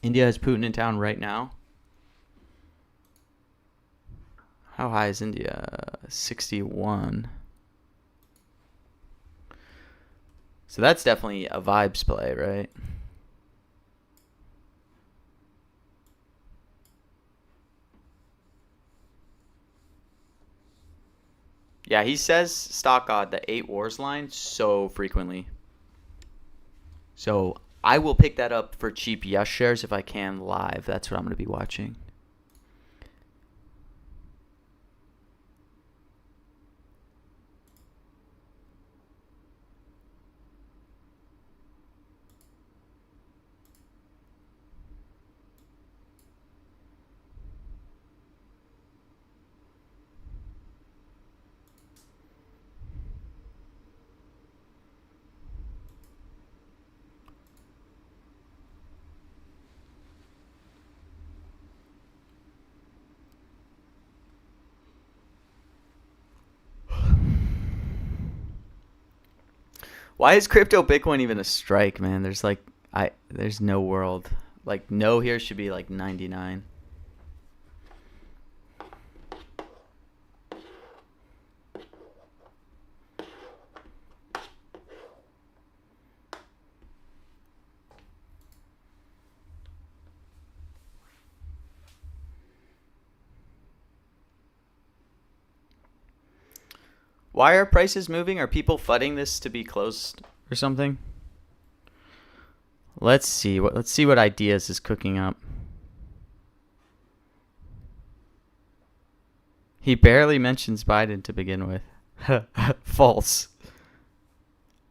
India has Putin in town right now. How high is India? 61. So that's definitely a vibes play, right? Yeah, he says stock odd the 8 wars line so frequently. So I will pick that up for cheap yes shares if I can live. That's what I'm going to be watching. Why is crypto Bitcoin even a strike, man? There's no world. Like no here should be like 99. Why are prices moving? Are people fudding this to be closed or something? Let's see what ideas is cooking up. He barely mentions Biden to begin with. False.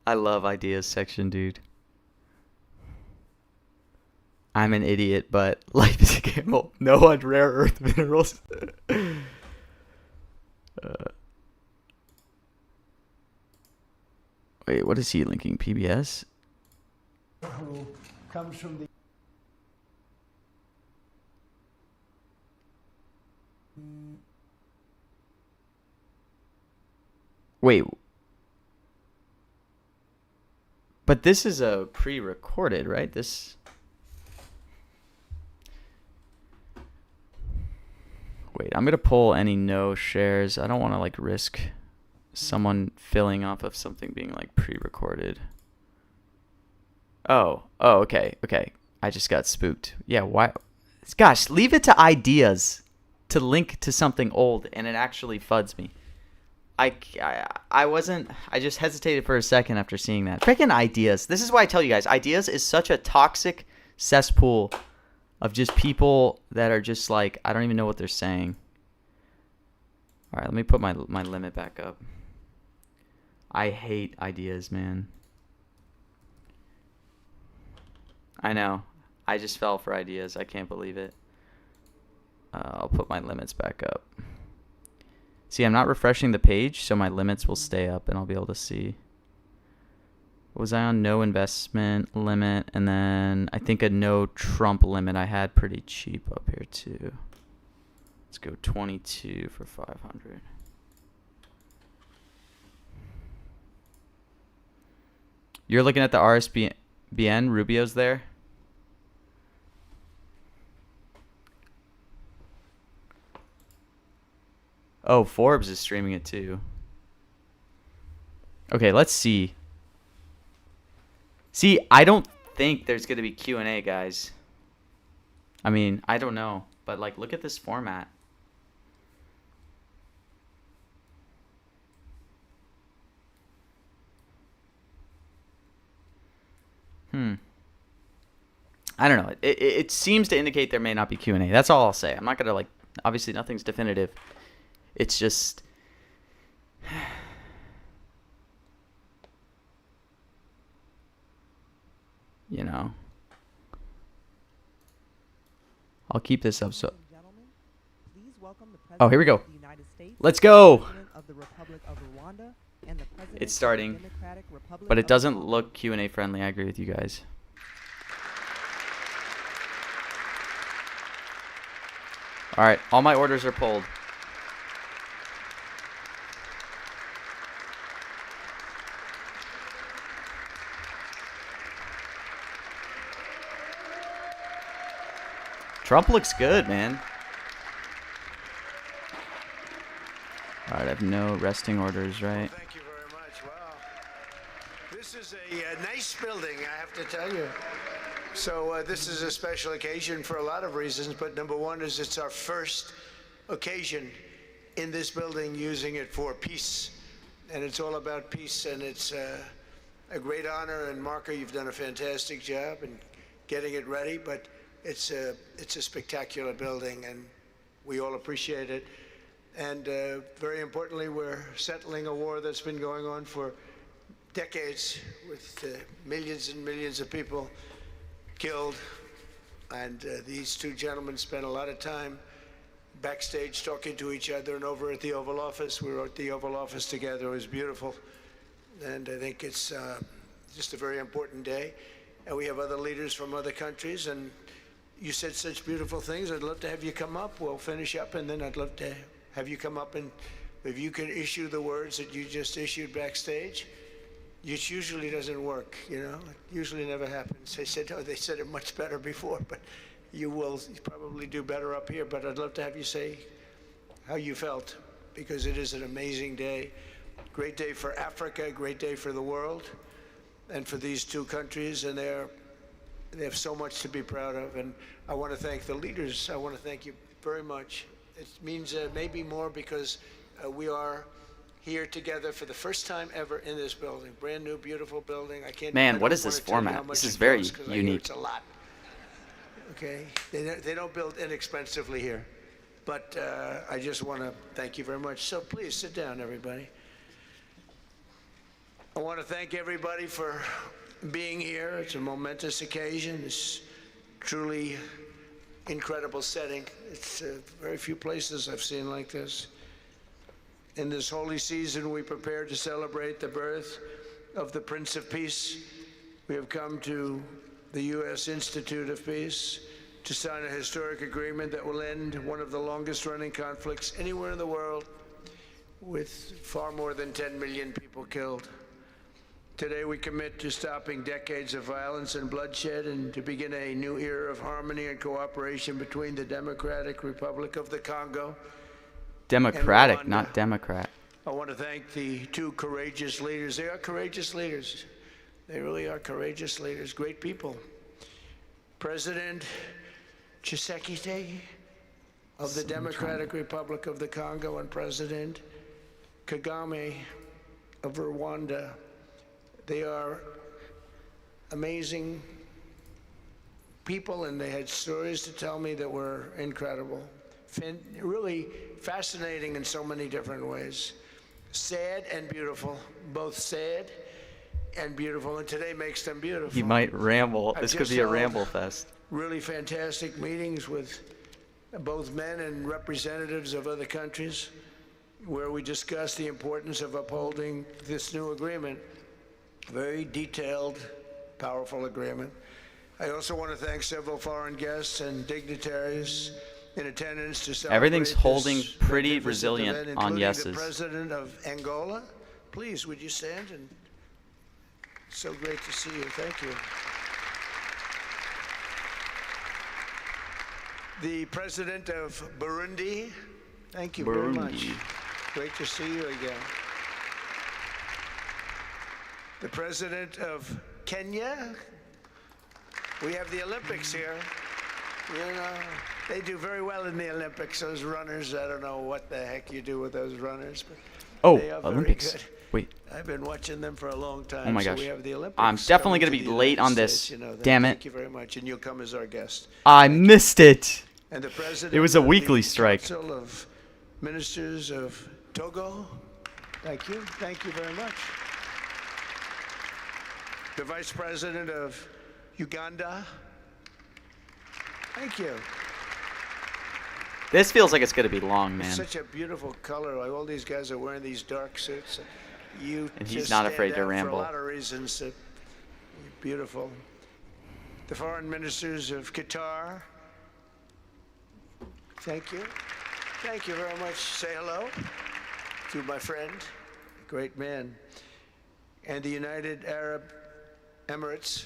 I love ideas section, dude. I'm an idiot, but life is a gamble. No on rare earth minerals. Wait, what is he linking? PBS? Who comes from the Wait. But this is a pre-recorded, right? This. Wait, I'm going to pull any no shares. I don't want to like risk someone filling off of something being like pre-recorded. Oh, okay. I just got spooked. Yeah, why? Gosh, leave it to ideas to link to something old, and it actually fuds me. I just hesitated for a second after seeing that. Freaking ideas. This is why I tell you guys, ideas is such a toxic cesspool of just people that are just like, I don't even know what they're saying. All right, let me put my limit back up. I hate ideas, man. I know. I just fell for ideas. I can't believe it. I'll put my limits back up. See, I'm not refreshing the page, so my limits will stay up and I'll be able to see. Was I on no investment limit? And then I think a no Trump limit I had pretty cheap up here too. Let's go 22 for 500. You're looking at the RSBN, Rubio's there? Oh, Forbes is streaming it too. Okay, let's see. See, I don't think there's going to be Q&A, guys. I mean, I don't know. But, like, look at this format. I don't know. It seems to indicate there may not be Q&A. That's all I'll say. I'm not going to, like, obviously nothing's definitive. It's just... you know. I'll keep this up so... Oh, here we go. Let's go! It's starting. But it doesn't look Q&A friendly. I agree with you guys. Alright, all my orders are pulled. Trump looks good, man. All right, I have no resting orders, right? Thank you very much. Wow. This is a nice building, I have to tell you. So this is a special occasion for a lot of reasons, but number one is it's our first occasion in this building using it for peace. And it's all about peace, and it's a great honor. And Marco, you've done a fantastic job in getting it ready, but it's a spectacular building, and we all appreciate it. And very importantly, we're settling a war that's been going on for decades with millions and millions of people killed. And these two gentlemen spent a lot of time backstage talking to each other, and over at the Oval Office. We were at the Oval Office together. It was beautiful. And I think it's just a very important day. And we have other leaders from other countries. And you said such beautiful things. I'd love to have you come up. We'll finish up, and then I'd love to have you come up, and if you can issue the words that you just issued backstage. It usually doesn't work, you know. It usually never happens. They said, oh, they said it much better before, but you will probably do better up here. But I'd love to have you say how you felt, because it is an amazing day. Great day for Africa, great day for the world, and for these two countries, and they have so much to be proud of. And I want to thank the leaders. I want to thank you very much. It means maybe more because we are here together for the first time ever in this building. Brand new, beautiful building. I can't. Man, I what don't is this wanna tell you how format? much This is it very costs, 'cause I hear unique. It's a lot. Okay, they don't build inexpensively here, but I just want to thank you very much. So please sit down, everybody. I want to thank everybody for being here. It's a momentous occasion. It's truly incredible setting. It's very few places I've seen like this. In this holy season, we prepare to celebrate the birth of the Prince of Peace. We have come to the U.S. Institute of Peace to sign a historic agreement that will end one of the longest-running conflicts anywhere in the world, with far more than 10 million people killed. Today, we commit to stopping decades of violence and bloodshed and to begin a new era of harmony and cooperation between the Democratic Republic of the Congo. Democratic, and Rwanda. not Democrat. I want to thank the two courageous leaders. They are courageous leaders. They really are courageous leaders, great people. President Tshisekedi of the Democratic Republic of the Congo and President Kagame of Rwanda. They are amazing people, and they had stories to tell me that were incredible. Really fascinating in so many different ways. Sad and beautiful, both sad and beautiful, and today makes them beautiful. He might ramble. I This could just be a held ramble fest. Really fantastic meetings with both men and representatives of other countries, where we discussed the importance of upholding this new agreement. Very detailed, powerful agreement. I also want to thank several foreign guests and dignitaries in attendance to celebrate Everything's holding this pretty magnificent resilient event, on including yeses. the President of Angola. Please, would you stand? And so great to see you. Thank you. The President of Burundi. Thank you very much. Burundi. Great to see you again. The President of Kenya. We have the Olympics here. You know, they do very well in the Olympics, those runners. I don't know what the heck you do with those runners, but Oh, they are very Olympics. good. Wait. I've been watching them for a long time. Oh my so gosh. we have the Olympics I'm definitely coming gonna to be the late United on this. States, you know that. Damn it. Thank you very much, and you'll come as our guest. I missed it. And the President It was a of the weekly strike. Council of Ministers of Togo. Thank you. Thank you very much. The Vice President of Uganda. Thank you. This feels like it's gonna be long, man. Such a beautiful color. Like all these guys are wearing these dark suits. You And he's just not stand afraid to out ramble. For a lot of reasons. Beautiful. The foreign ministers of Qatar. Thank you. Thank you very much. Say hello to my friend, great man. And the United Arab Emirates.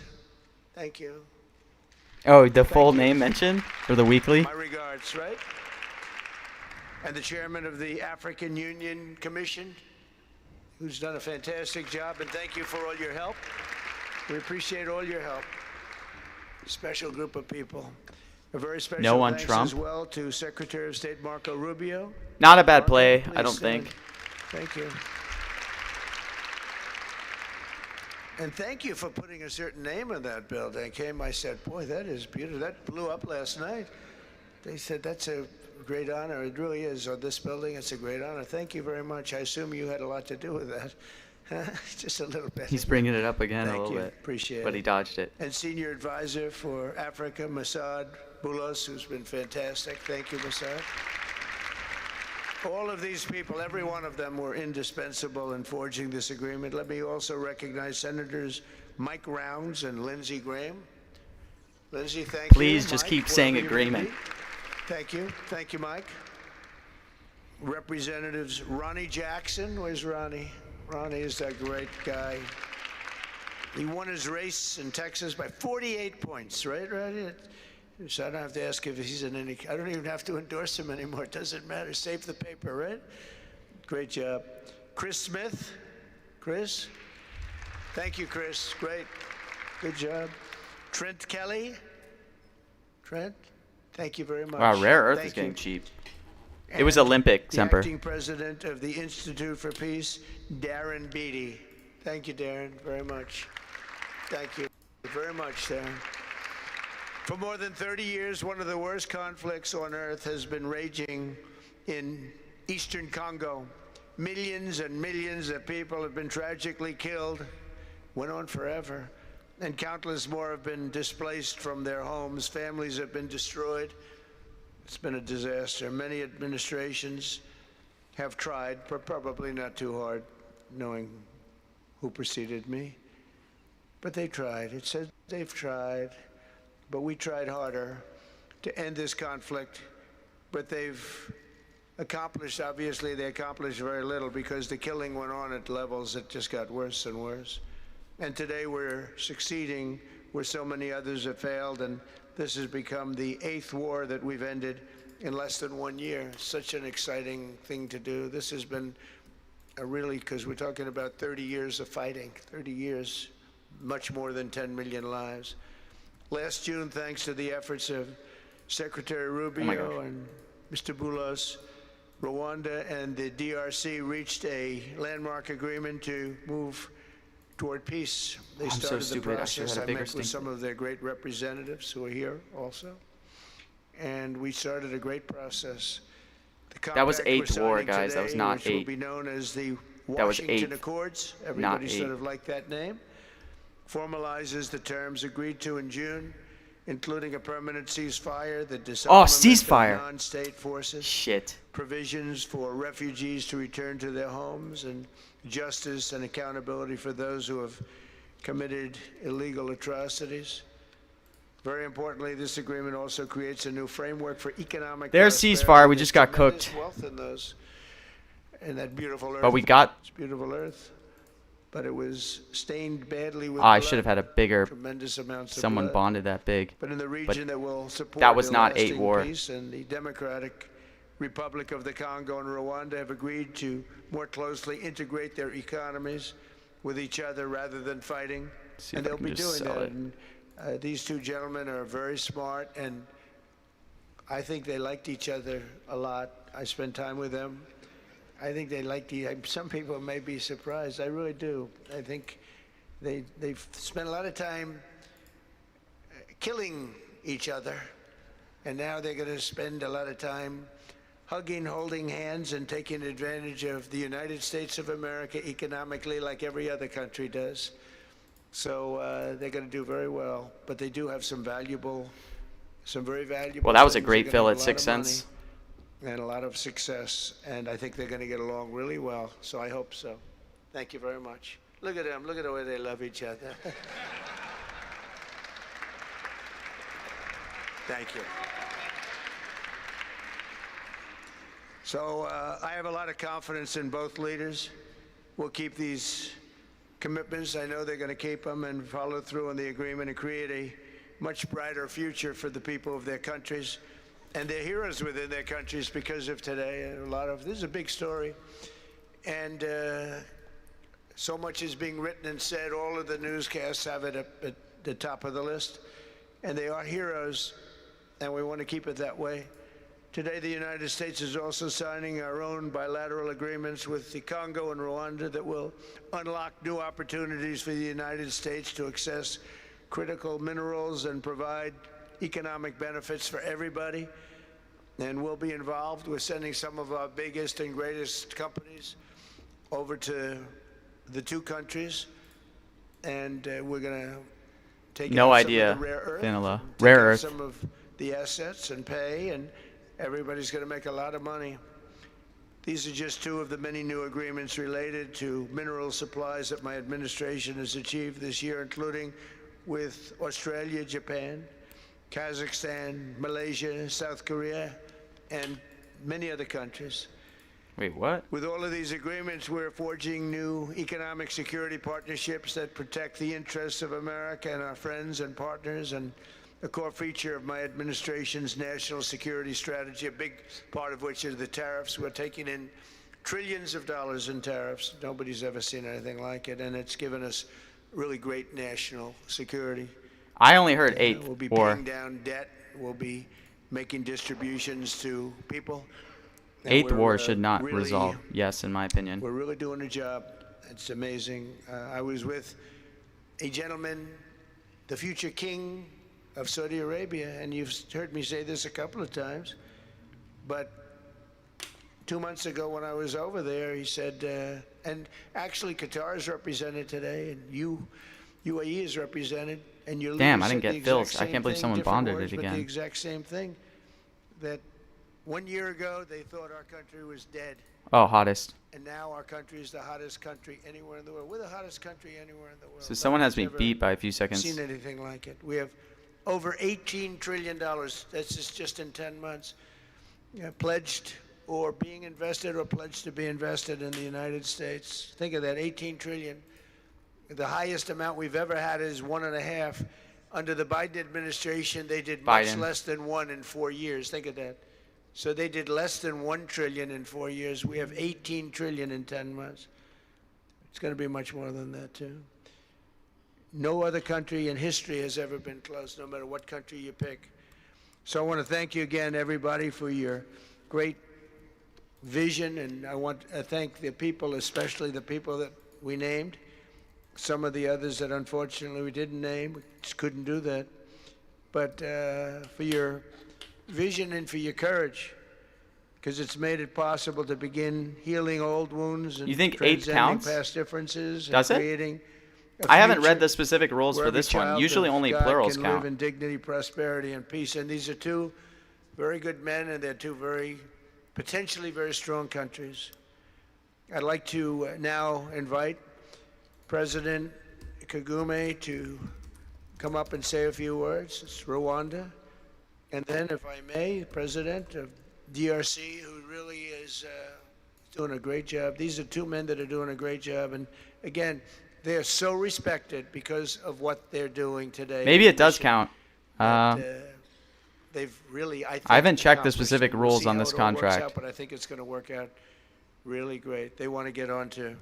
Thank you. Oh, the full name mentioned or the weekly? My regards, right? And the chairman of the African Union Commission, who's done a fantastic job, and thank you for all your help. We appreciate all your help. Special group of people. A very special No on thanks Trump. as well to Secretary of State Marco Rubio. Not a bad Marco, play, please I don't stand. think. Thank you. And thank you for putting a certain name in that building. I said, boy, that is beautiful. That blew up last night. They said, that's a great honor. It really is. On this building, it's a great honor. Thank you very much. I assume you had a lot to do with that. Just a little bit. He's bringing it up again Thank a little you. bit. Appreciate But it. he dodged it. And Senior Advisor for Africa, Masad Boulos, who's been fantastic. Thank you, Masad. All of these people, every one of them were indispensable in forging this agreement. Let me also recognize Senators Mike Rounds and Lindsey Graham. Lindsey, thank you. Please just Mike, keep saying wherever you may agreement. be. Thank you. Thank you, Mike. Representatives Ronnie Jackson. Where's Ronnie? Ronnie is that great guy. He won his race in Texas by 48 points, right, Ronnie? So I don't have to ask if he's in any, I don't even have to endorse him anymore. It doesn't matter. Save the paper, right? Great job. Chris Smith. Chris? Thank you, Chris. Great. Good job. Trent Kelly. Trent? Thank you very much. Wow, rare earth Thank is getting you. cheap. It was Olympic, The Semper. acting president of the Institute for Peace, Darren Beatty. Thank you, Darren, very much. Thank you very much, Darren. For more than 30 years, one of the worst conflicts on earth has been raging in eastern Congo. Millions and millions of people have been tragically killed, went on forever, and countless more have been displaced from their homes. Families have been destroyed. It's been a disaster. Many administrations have tried, but probably not too hard, knowing who preceded me. But they tried. It says they've tried. But we tried harder to end this conflict. But they've accomplished, obviously, they accomplished very little because the killing went on at levels that just got worse and worse. And today we're succeeding where so many others have failed. And this has become the 8th war that we've ended in less than 1 year. Such an exciting thing to do. This has been a really, because we're talking about 30 years of fighting, 30 years, much more than 10 million lives. Last June, thanks to the efforts of Secretary Rubio and Mr. Boulos, Rwanda and the DRC reached a landmark agreement to move toward peace. They started the stupid. I should have process. had a I bigger met with stink. some of their great representatives who are here also. And we started a great process. The That was compact we're 8th war, signing guys. That was today, not which will 8. be known as the That was Washington 8th, Accords. not Everybody 8. sort of liked that name. Formalizes the terms agreed to in June, including a permanent ceasefire, the disarmament ceasefire. of non-state forces, Shit. provisions for refugees to return to their homes, and justice and accountability for those who have committed illegal atrocities. Very importantly, this agreement also creates a new framework for economic There's prosperity. ceasefire. We There's just got tremendous cooked. wealth in those, in that beautiful earth. But we got... It's beautiful earth, but it was stained badly with I blood, should have had a bigger... tremendous amounts of Someone blood. bonded that big. But in the region that will support that was a not 8 lasting war. peace, and the Democratic Republic of the Congo and Rwanda have agreed to more closely integrate their economies with each other rather than fighting. See And if I they'll can be just doing sell that. it. And, these two gentlemen are very smart, and I think they liked each other a lot. I spent time with them. I think they liked some people may be surprised. I really do. I think they've spent a lot of time killing each other, and now they're going to spend a lot of time hugging, holding hands, and taking advantage of the United States of America economically like every other country does. So they're going to do very well, but they do have some very valuable Well, that was a things. great They're fill gonna at have a lot 6 of money cents. and a lot of success, and I think they're going to get along really well, so I hope so. Thank you very much. Look at them. Look at the way they love each other. Thank you. So I have a lot of confidence in both leaders. We'll keep these commitments. I know they're going to keep them and follow through on the agreement and create a much brighter future for the people of their countries and their heroes within their countries because of today. This is a big story. And so much is being written and said. All of the newscasts have it at the top of the list. And they are heroes, and we want to keep it that way. Today, the United States is also signing our own bilateral agreements with the Congo and Rwanda that will unlock new opportunities for the United States to access critical minerals and provide economic benefits for everybody. And we'll be involved with sending some of our biggest and greatest companies over to the two countries. And we're going to take No out idea, some of the rare earth, Vanilla. take Rare out earth. some of the assets and pay, and everybody's going to make a lot of money. These are just two of the many new agreements related to mineral supplies that my administration has achieved this year, including with Australia, Japan, Kazakhstan, Malaysia, South Korea, and many other countries. Wait, what? With all of these agreements, we're forging new economic security partnerships that protect the interests of America and our friends and partners, and a core feature of my administration's national security strategy, a big part of which is the tariffs. We're taking in trillions of dollars in tariffs. Nobody's ever seen anything like it, and it's given us really great national security. I only heard eighth We'll be war. paying down debt. We'll be making distributions to people. And Eighth we're, war should not really- resolve. Yes, in my opinion. We're really doing a job. It's amazing. I was with a gentleman, the future king of Saudi Arabia, and you've heard me say this a couple of times, but 2 months ago when I was over there, he said, and actually Qatar is represented today, and UAE is represented, and your Damn, leader I didn't said get the exact Phil's. I same can't believe thing, someone different bonded words, it but again. the exact same thing, that 1 year ago they thought our country was dead. Oh, hottest. And now our country is the hottest country anywhere in the world. We're the hottest country anywhere in the world. So someone has me Nobody's beat ever by a few seconds. seen anything like it. We have over $18 trillion. That's just in 10 months. Pledged or being invested or pledged to be invested in the United States. Think of that, 18 trillion. The highest amount we've ever had is 1.5. Under the Biden administration, they did much Biden. less than 1 in 4 years. Think of that. So they did less than 1 trillion in 4 years. We have 18 trillion in 10 months. It's going to be much more than that, too. No other country in history has ever been close, no matter what country you pick. So I want to thank you again, everybody, for your great vision, and I want to thank the people, especially the people that we named. Some of the others that unfortunately we didn't name, we just couldn't do that. But for your vision and for your courage, because it's made it possible to begin healing old wounds and You think eighth transcending counts? past differences and Does it? creating a I haven't read future the specific rules where for every this one. child Usually of only God plurals can live count. in dignity, prosperity, and peace. And these are two very good men, and they're two potentially very strong countries. I'd like to now invite President Kagame to come up and say a few words. It's Rwanda. And then, if I may, President of DRC, who really is doing a great job. These are two men that are doing a great job. And again, they're so respected because of what they're doing today. Maybe it does Mission count. that, they've really, I think, I haven't checked the accomplished. specific And we'll rules see on how this it all works contract. out, but I think it's going to work out really great. They want to get on to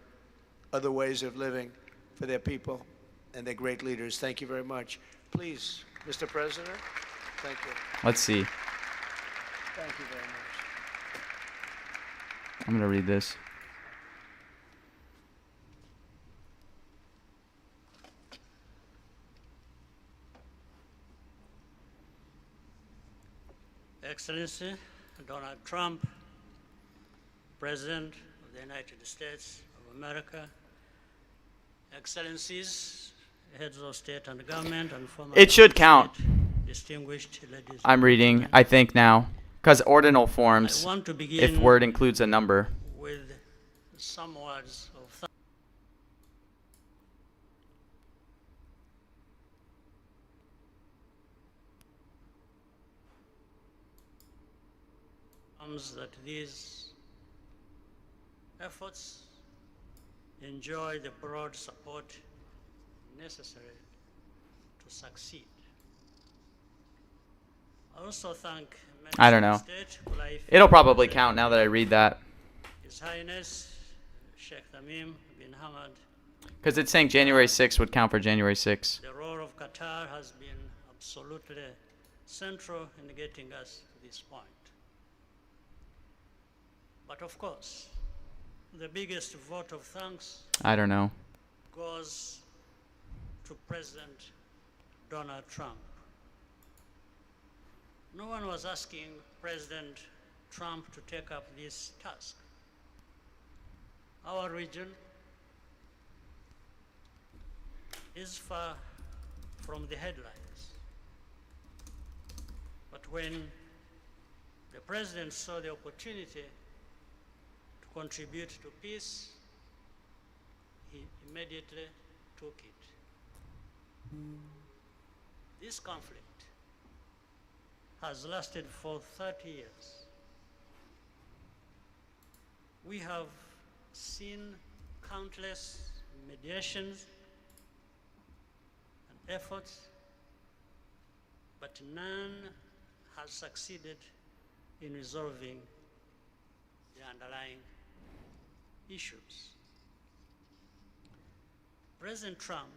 other ways of living for their people and their great leaders. Thank you very much. Please, Mr. President, thank you. Let's see. Thank you very much. I'm going to read this. Excellency Donald Trump, President of the United States of America, Excellencies, heads of state and government, and former It should state count. distinguished ladies. I'm reading, I think now. Because ordinal I forms, want to if begin word includes a number. with some words of thanks that these efforts enjoy the broad support necessary to succeed. I also thank I don't know. State who I It'll probably count now that I read that. His Highness Sheikh Tamim bin Hamad. Because it's saying January 6th would count for January 6th. The role of Qatar has been absolutely central in getting us to this point. But of course, the biggest vote of thanks I don't know. goes to President Donald Trump. No one was asking President Trump to take up this task. Our region is far from the headlines. But when the president saw the opportunity to contribute to peace, he immediately took it. This conflict has lasted for 30 years. We have seen countless mediations and efforts, but none has succeeded in resolving the underlying issues. President Trump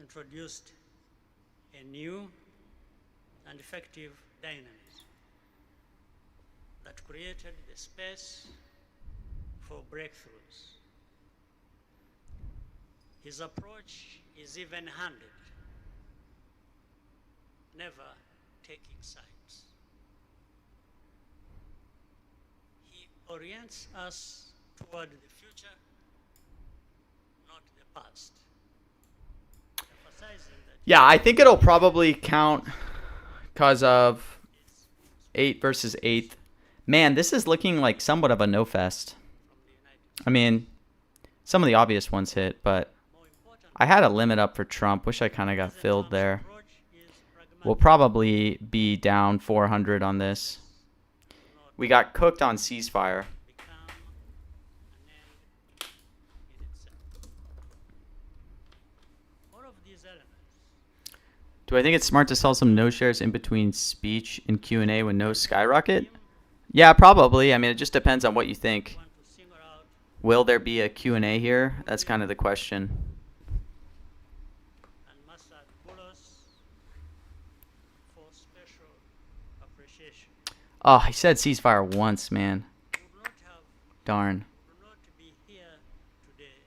introduced a new and effective dynamism that created the space for breakthroughs. His approach is even-handed, never taking sides. He orients us toward the future, not the past. Emphasizing that Yeah, I think it'll probably count because of 8 versus 8th. Man, this is looking like somewhat of a no fest. I mean, some of the obvious ones hit, but I had a limit up for Trump. Wish I kind of got filled there. We'll probably be down 400 on this. We got cooked on ceasefire. become an end in itself. All of these elements Do I think it's smart to sell some no shares in between speech and Q&A when no skyrocket? Yeah, probably. I mean, it just depends on what you think. want to single out Will there be a Q&A here? That's kind of the question. and Massad Boulos for special appreciation. Oh, he said ceasefire once, man. We would not have Darn. would not be here today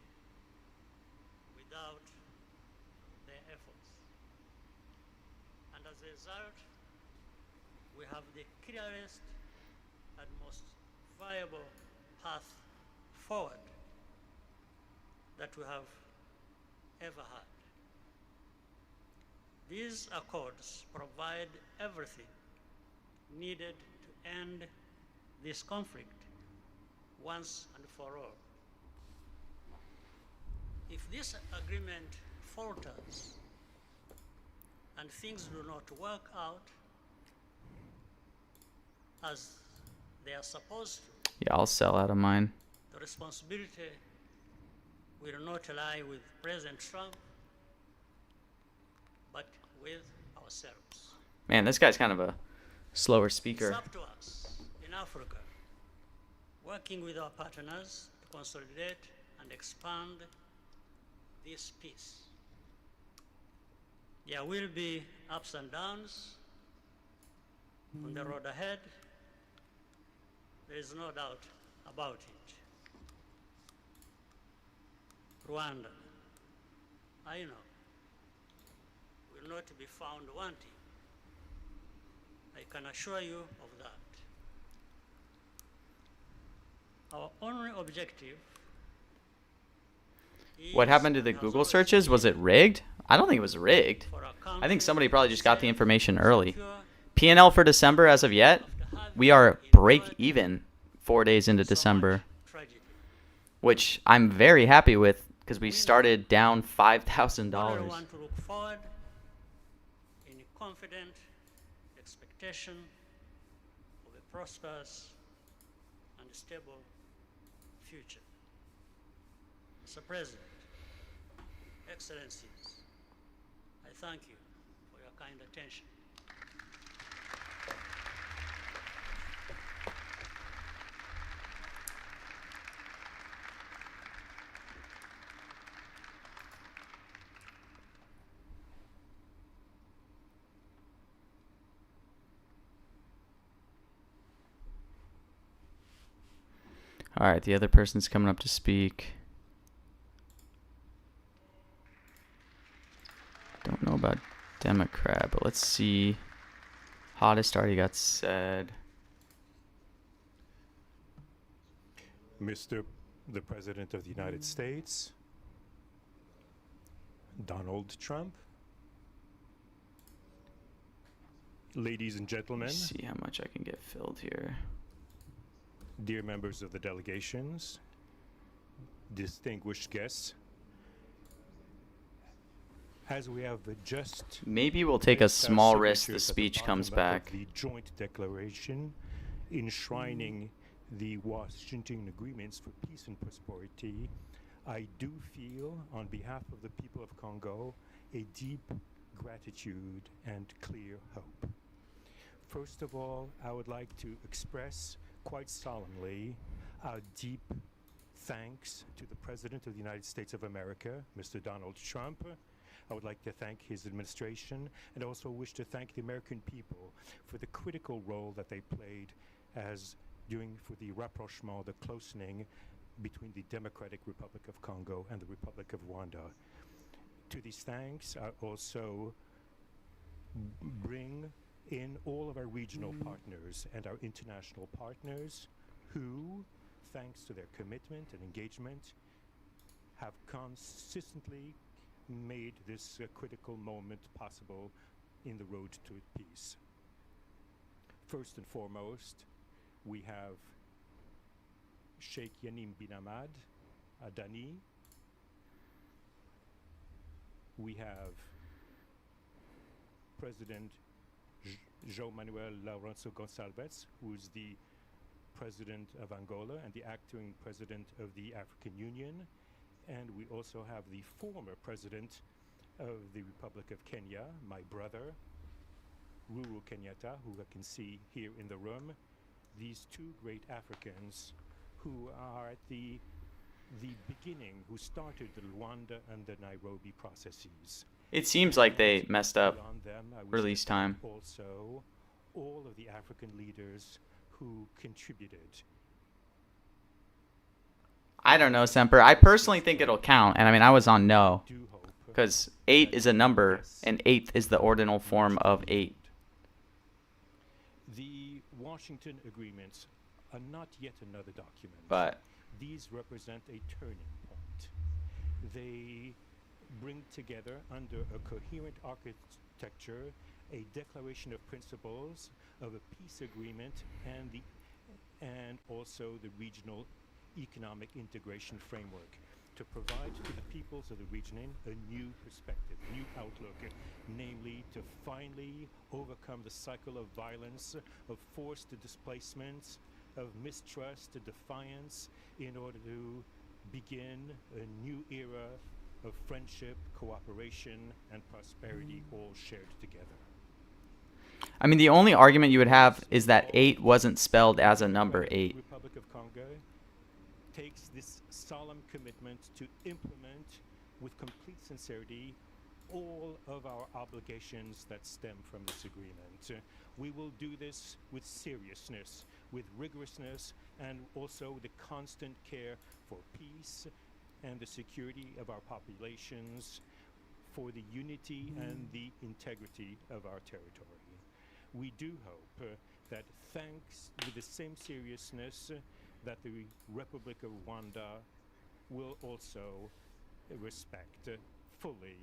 without their efforts. And as a result, we have the clearest and most viable path forward that we have ever had. These accords provide everything needed to end this conflict once and for all. If this agreement falters and things do not work out as they are supposed to, Yeah, I'll sell out of mine. the responsibility will not lie with President Trump, but with ourselves. Man, this guy's kind of a slower It's speaker. up to us in Africa, working with our partners to consolidate and expand this peace. There will be ups and downs on the road ahead. There is no doubt about it. Rwanda, I know, will not be found wanting. I can assure you of that. Our only objective is What happened to the and has Google always searches? Was been it rigged? I don't think it was rigged. for our I think country somebody probably just got the safe, information early. secure, P&L for December as of yet, after having we are break endured even 4 days into so December, much tragedy. which I'm very happy with because we We started down only $5,000. want to look forward in confident expectation of a prosperous and stable future. Mr. President, Excellencies, I thank you for your kind attention. All right, the other person's coming up to speak. Don't know about Democrat, but let's see. Hottest already got said. Mr. the President of the United States, Donald Trump, ladies and gentlemen, Let's see how much I can get filled here. dear members of the delegations, distinguished guests, as we have just Maybe we'll take a placed our small risk the signatures at speech comes bottom of back. the joint declaration enshrining the Washington agreements for peace and prosperity, I do feel, on behalf of the people of Congo, a deep gratitude and clear hope. First of all, I would like to express quite solemnly our deep thanks to the President of the United States of America, Mr. Donald Trump. I would like to thank his administration and also wish to thank the American people for the critical role that they played as doing for the rapprochement, the closening between the Democratic Republic of Congo and the Republic of Rwanda. To these thanks, I also bring in all of our regional partners and our international partners who, thanks to their commitment and engagement, have consistently made this critical moment possible in the road to peace. First and foremost, we have Sheikh Yanim bin Ahmad Adani. We have President João Manuel Lourenço Gonçalves, who is the President of Angola and the acting President of the African Union. And we also have the former President of the Republic of Kenya, my brother, Uhuru Kenyatta, who I can see here in the room. These two great Africans who are at the beginning, who started the Rwanda and the Nairobi processes. It seems like they messed up Beyond them, I wish release to thank time. also all of the African leaders who contributed. I don't know, Semper. I personally think it'll count, and I mean, I was on no, Do hope because 8 is a number, and 8th is the ordinal form of 8. the Washington agreements are not yet another document. But These represent a turning point. They bring together under a coherent architecture a declaration of principles of a peace agreement and also the regional economic integration framework to provide to the peoples of the region a new perspective, new outlook, namely to finally overcome the cycle of violence, of forced displacements, of mistrust, defiance, in order to begin a new era of friendship, cooperation, and prosperity all shared together. I mean, the only argument you would have is that 8 wasn't spelled as a number 8. Republic of Congo takes this solemn commitment to implement with complete sincerity all of our obligations that stem from this agreement. We will do this with seriousness, with rigorousness, and also the constant care for peace and the security of our populations, for the unity and the integrity of our territory. We do hope that thanks to the same seriousness that the Republic of Rwanda will also respect fully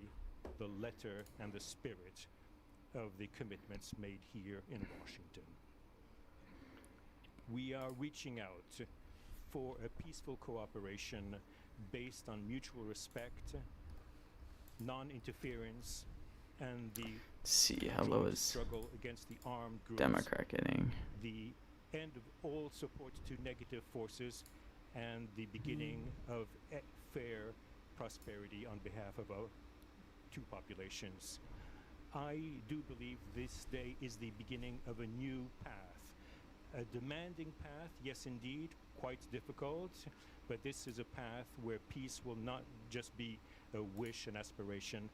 the letter and the spirit of the commitments made here in Washington. We are reaching out for a peaceful cooperation based on mutual respect, non-interference, and the Let's see how low joint is struggle against the armed groups, Democrat getting. the end of all support to negative forces, and the beginning of fair prosperity on behalf of our two populations. I do believe this day is the beginning of a new path. A demanding path, yes indeed, quite difficult, but this is a path where peace will not just be a wish and aspiration,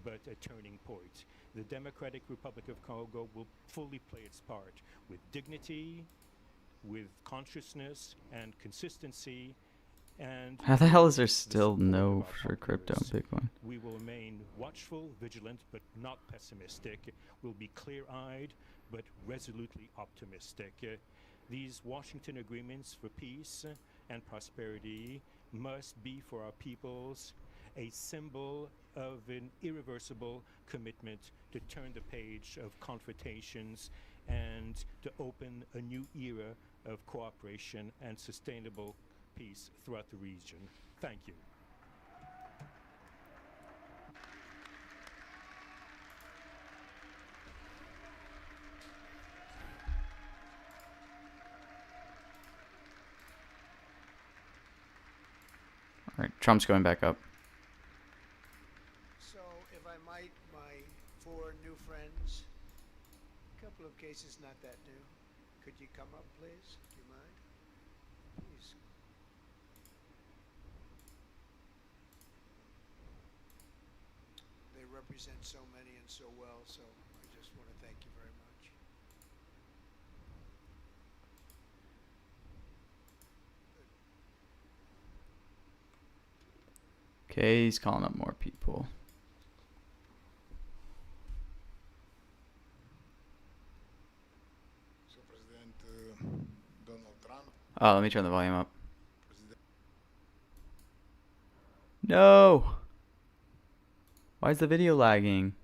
but a turning point. The Democratic Republic of Congo will fully play its part with dignity, with consciousness and consistency. And How the hell is there the still support no of our for crypto and partners, Bitcoin? we will remain watchful, vigilant, but not pessimistic. We'll be clear-eyed, but resolutely optimistic. These Washington agreements for peace and prosperity must be for our peoples a symbol of an irreversible commitment to turn the page of confrontations and to open a new era of cooperation and sustainable peace throughout the region. Thank you. All right, Trump's going back up. So, if I might, my 4 new friends, a couple of cases not that new. Could you come up, please? Do you mind? Please. They represent so many and so well, so I just want to thank you very much. Okay, he's calling up more people. Oh, let me turn the volume up. No! Why is the video lagging?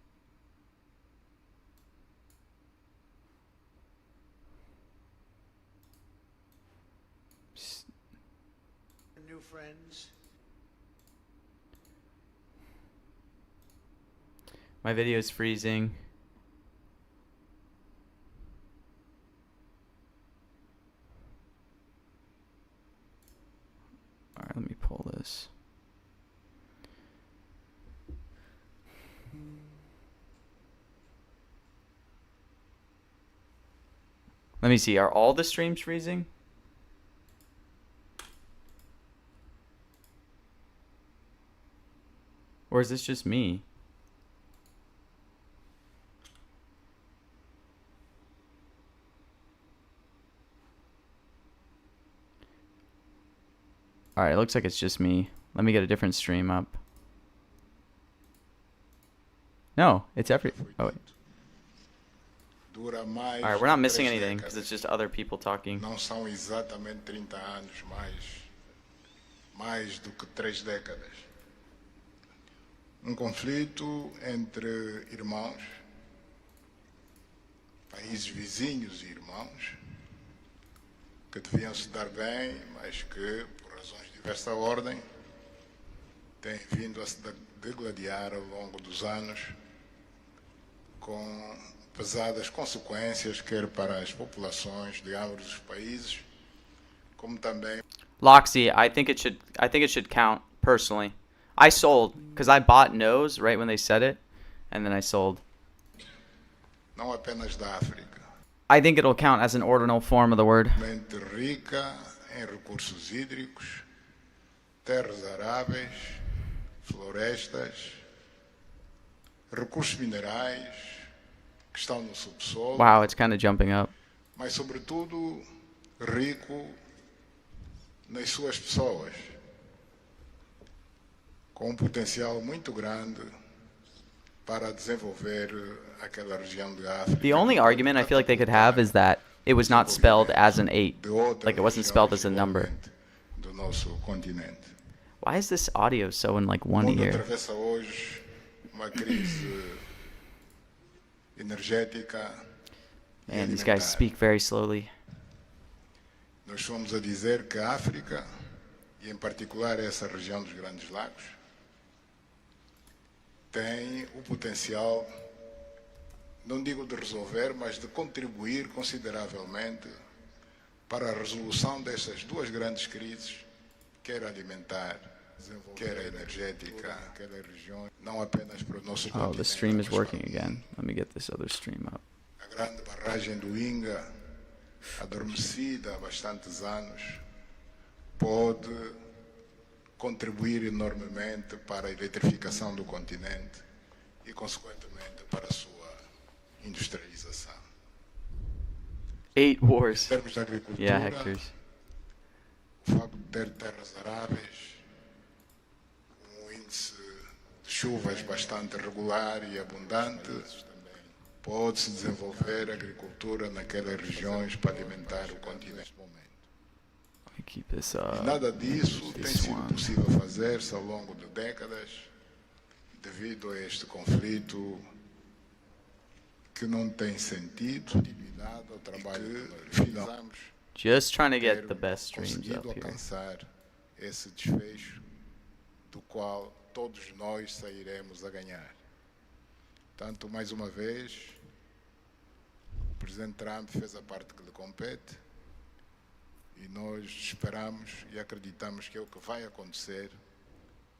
New friends. My video is freezing. Alright, let me pull this. Let me see, are all the streams freezing? Or is this just me? Alright, it looks like it's just me. Let me get a different stream up. No, it's every... Oh, wait. Alright, we're not missing anything, because it's just other people talking. Não são exatamente 30 anos, mais do que 3 décadas. Conflito entre irmãos, países vizinhos e irmãos, que deviam se dar bem, mas que, por razões de diversa ordem, têm vindo a se degladiar ao longo dos anos, com pesadas consequências, quer para as populações de ambos os países, como também. Loxy, I think it should count personally. I sold because I bought no's right when they said it, and then I sold. Não apenas da África. I think it'll count as an ordinal form of the word. Rica em recursos hídricos, terras aráveis, florestas, recursos minerais que estão no subsolo. Wow, it's kind of jumping up. Mas sobretudo rico nas suas pessoas, com potencial muito grande para desenvolver aquela região de África. The only argument I feel like they could have is that it was not spelled as an 8. Like it wasn't spelled as a number. Do nosso continente. Why is this audio so in like one ear? Atravessa hoje uma crise energética. Man, these guys speak very slowly. Nós fomos a dizer que a África, e em particular essa região dos Grandes Lagos, tem o potencial, não digo de resolver, mas de contribuir consideravelmente para a resolução dessas duas grandes crises, quer alimentar, quer energética, quer a região, não apenas para o nosso continente. Oh, the stream is working again. Let me get this other stream up. A grande barragem do Inga, adormecida há bastantes anos, pode contribuir enormemente para a eletrificação do continente e, consequentemente, para a sua industrialização. 8 wars. Em termos de agricultura, Yeah, hectares. o facto de ter terras aráveis, um índice de chuvas bastante regular e abundante, pode-se desenvolver agricultura naquelas regiões para alimentar o continente. Let me keep this E nada disso tem this sido one. possível fazer-se ao longo de décadas, devido a este conflito que não tem sentido, ao trabalho que finalizamos, Just trying to get ter the best streams conseguido up here. alcançar esse desfecho do qual todos nós sairemos a ganhar. Tanto, mais uma vez, o presidente Trump fez a parte que lhe compete e nós esperamos e acreditamos que é o que vai acontecer,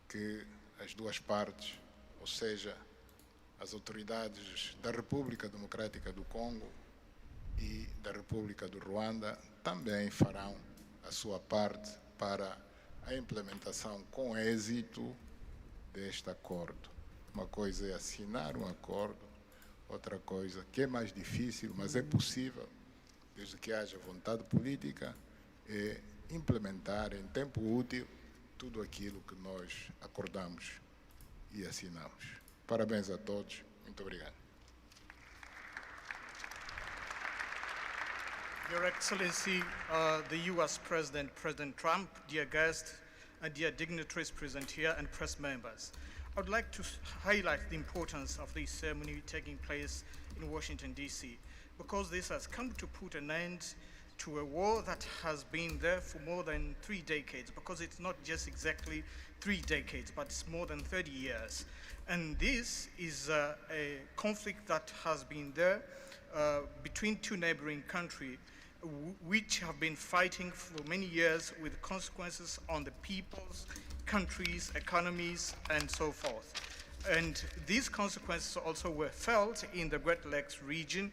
que as duas partes, ou seja, as autoridades da República Democrática do Congo e da República do Rwanda também farão a sua parte para a implementação com êxito deste acordo. Uma coisa é assinar um acordo, outra coisa que é mais difícil, mas é possível, desde que haja vontade política, é implementar em tempo útil tudo aquilo que nós acordamos e assinamos. Parabéns a todos. Muito obrigado. Your Excellency, the U.S. President, President Trump, dear guests, and dear dignitaries present here and press members. I would like to highlight the importance of this ceremony taking place in Washington, D.C., because this has come to put an end to a war that has been there for more than 3 decades, because it's not just exactly 3 decades, but it's more than 30 years. And this is a conflict that has been there between two neighboring countries, which have been fighting for many years with consequences on the peoples, countries, economies, and so forth. And these consequences also were felt in the Great Lakes region,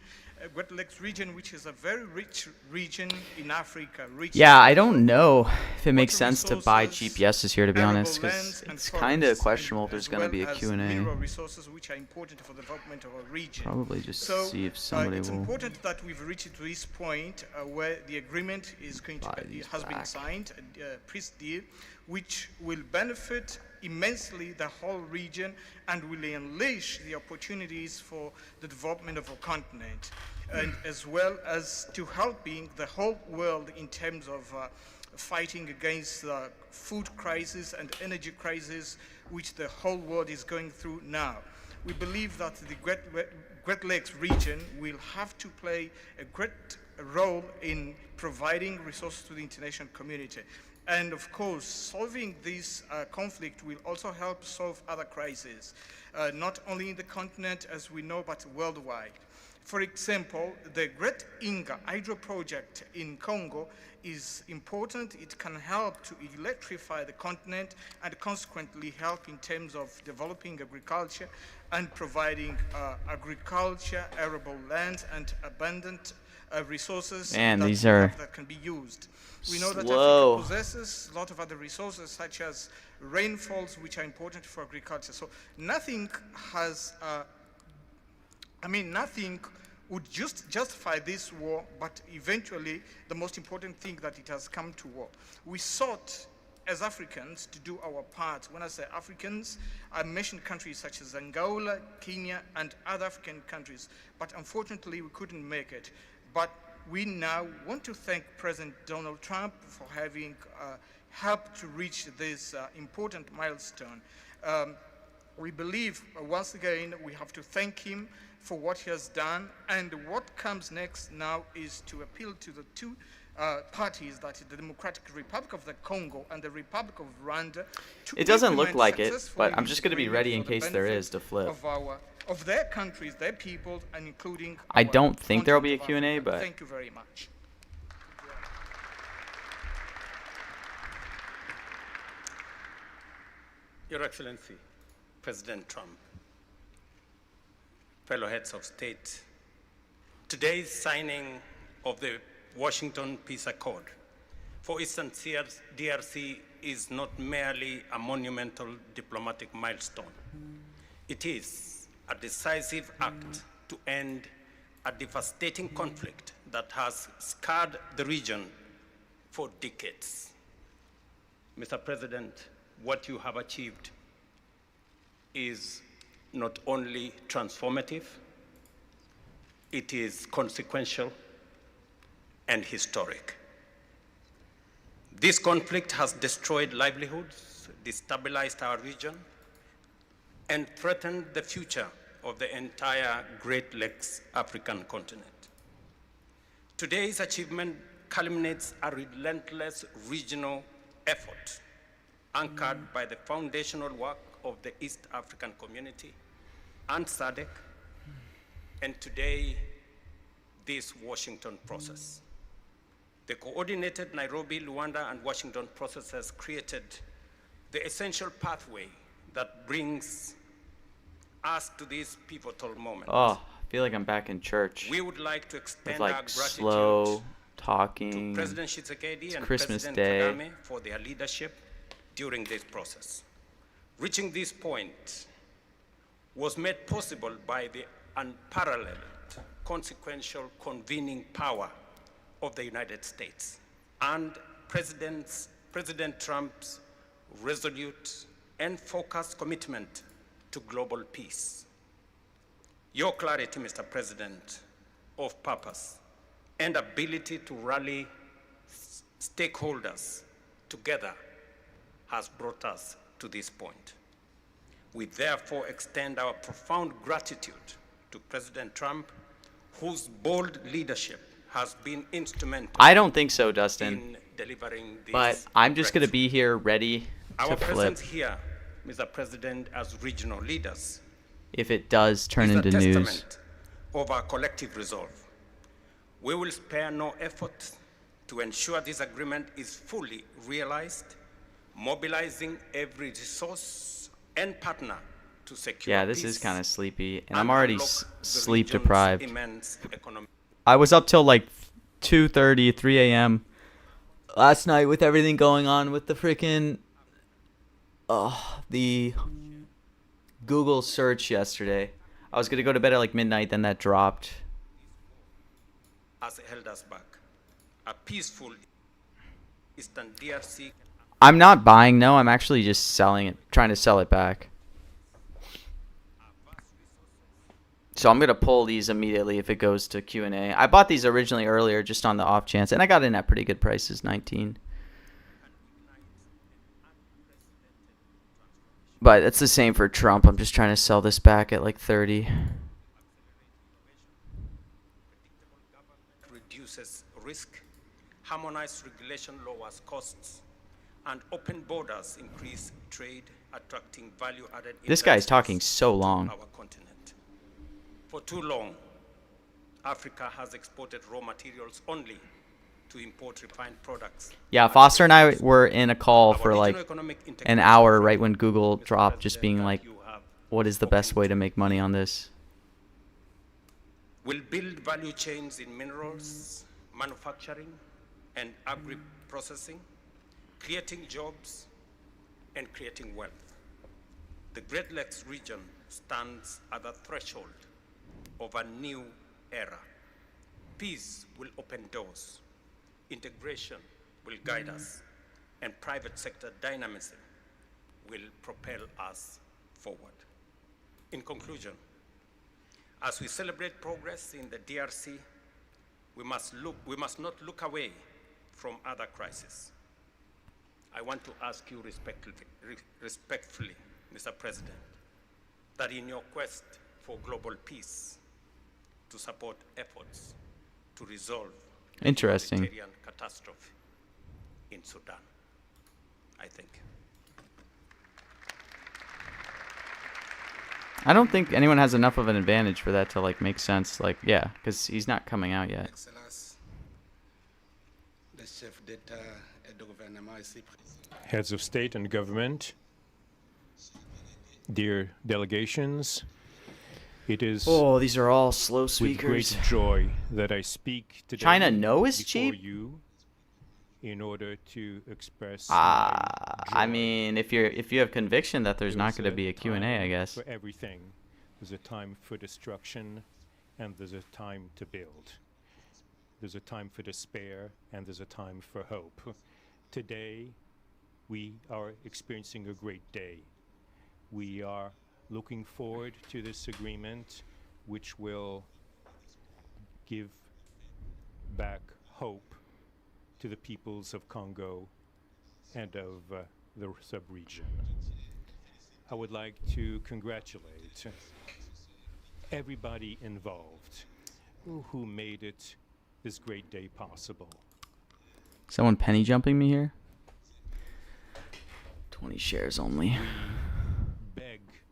which is a very rich region in Africa. Yeah, I don't know if it makes sense to buy GPSs here, to be honest, because it's kind of questionable if there's going to be a Q&A. Resources which are important for the development of our region. Probably just so, see if somebody it's will important that we've reached to this point where the agreement is going to has been signed, a peace deal, which will benefit immensely the whole region and will unleash the opportunities for the development of our continent, and as well as to helping the whole world in terms of fighting against the food crisis and energy crisis which the whole world is going through now. We believe that the Great Lakes region will have to play a great role in providing resources to the international community. And of course, solving this conflict will also help solve other crises, not only in the continent as we know, but worldwide. For example, the Great Inga Hydro project in Congo is important. It can help to electrify the continent and consequently help in terms of developing agriculture and providing agriculture, arable land, and abundant resources that can be used. We know that Africa possesses a lot of other resources, such as rainfalls, which are important for agriculture. So nothing has, nothing would justify this war, but eventually the most important thing that it has come to war. We sought, as Africans, to do our part. When I say Africans, I mention countries such as Angola, Kenya, and other African countries, but unfortunately we couldn't make it. But we now want to thank President Donald Trump for having helped to reach this important milestone. We believe, once again, we have to thank him for what he has done, and what comes next now is to appeal to the two parties, that is the Democratic Republic of the Congo and the Republic of Rwanda. It doesn't look like it, but I'm just going to be ready in case there is to flip. Of their countries, their people, and including I don't think there will be a Q&A, but thank you very much. Your Excellency, President Trump, fellow heads of state, today's signing of the Washington Peace Accord for Eastern DRC is not merely a monumental diplomatic milestone. It is a decisive act to end a devastating conflict that has scarred the region for decades. Mr. President, what you have achieved is not only transformative, it is consequential and historic. This conflict has destroyed livelihoods, destabilized our region, and threatened the future of the entire Great Lakes African continent. Today's achievement culminates a relentless regional effort anchored by the foundational work of the East African Community and SADC, and today, this Washington process. The coordinated Nairobi, Rwanda, and Washington process has created the essential pathway that brings us to this pivotal moment. Oh, I feel like I'm back in church. We would like to extend with our like gratitude slow talking. to President Tshisekedi and Christmas President Day. Kagame for their leadership during this process. Reaching this point was made possible by the unparalleled consequential convening power of the United States and President Trump's resolute and focused commitment to global peace. Your clarity, Mr. President, of purpose and ability to rally stakeholders together has brought us to this point. We therefore extend our profound gratitude to President Trump, whose bold leadership has been instrumental. I don't think so, Dustin. In delivering this but I'm just going to be here ready our to flip. presence here, Mr. President, as regional leaders, if it does turn is into a news. testament of our collective resolve. We will spare no effort to ensure this agreement is fully realized, mobilizing every resource and partner to secure Yeah, this peace is kind of sleepy, and and I'm already unlock the sleep region's deprived. immense economic. I was up till like 2:30, 3 a.m. last night with everything going on with the freaking the Google search yesterday. I was gonna go to bed at like midnight, then that dropped. Has held us back. A peaceful Eastern DRC. I'm not buying, no. I'm actually just selling it, trying to sell it back. So I'm gonna pull these immediately if it goes to Q&A. I bought these originally earlier just on the off chance, and I got in at pretty good prices, 19. But it's the same for Trump. I'm just trying to sell this back at like 30. Reduces risk, harmonized regulation lowers costs, and open borders increase trade, attracting value-added. This guy's talking so long. Our continent. For too long, Africa has exported raw materials only to import refined products. Yeah, Foster and I were in a call for like an hour right when Google dropped, just being like, what is the best way to make money on this? Will build value chains in minerals, manufacturing, and agri-processing, creating jobs and creating wealth. The Great Lakes region stands at the threshold of a new era. Peace will open doors, integration will guide us, and private sector dynamism will propel us forward. In conclusion, as we celebrate progress in the DRC, we must not look away from other crises. I want to ask you respectfully, Mr. President, that in your quest for global peace, to support efforts to resolve the humanitarian catastrophe in Sudan. I think. I don't think anyone has enough of an advantage for that to like make sense. Like, yeah, because he's not coming out yet. Heads of state and government, dear delegations, it is these are all slow with speakers. great joy that I speak today China no is before cheap? you in order to express I mean, if you have conviction that there's not going to be a Q&A, I guess. For everything. There's a time for destruction and there's a time to build. There's a time for despair, and there's a time for hope. Today, we are experiencing a great day. We are looking forward to this agreement, which will give back hope to the peoples of Congo and of the sub-region. I would like to congratulate everybody involved who made it this great day possible. Someone penny jumping me here? 20 shares only.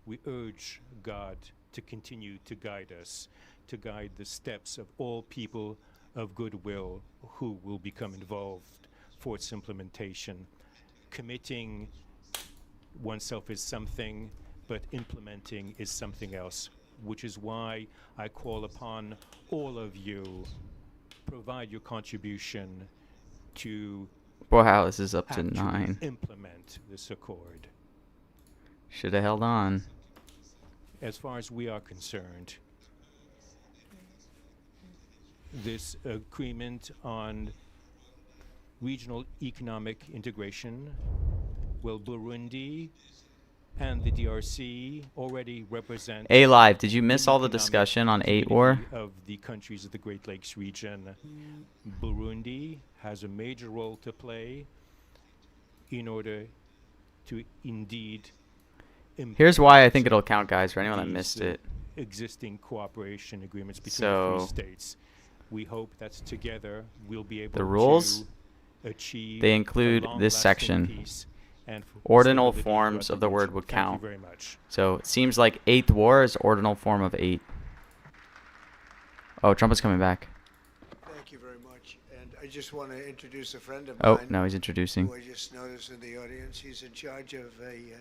We urge God to continue to guide us, to guide the steps of all people of goodwill who will become involved for its implementation. Committing oneself is something, but implementing is something else, which is why I call upon all of you, provide your contribution to Wow, this is up to 9. Implement this accord. Should have held on. As far as we are concerned, this agreement on regional economic integration, will Burundi and the DRC already represent A-Live, did you miss all the discussion on 8 War? Of the countries of the Great Lakes region. Burundi has a major role to play in order to indeed Here's why I think it'll count, guys, for anyone that missed it. Existing cooperation agreements between the 3 states. We hope that together we'll be able the rules, to achieve they include this section. Ordinal forms of the word would count. Thank you very much. So it seems like 8th War is ordinal form of 8. Oh, Trump is coming back. Thank you very much. And I just want to introduce a friend of mine. Oh, no, he's introducing. Who I just noticed in the audience. He's in charge of a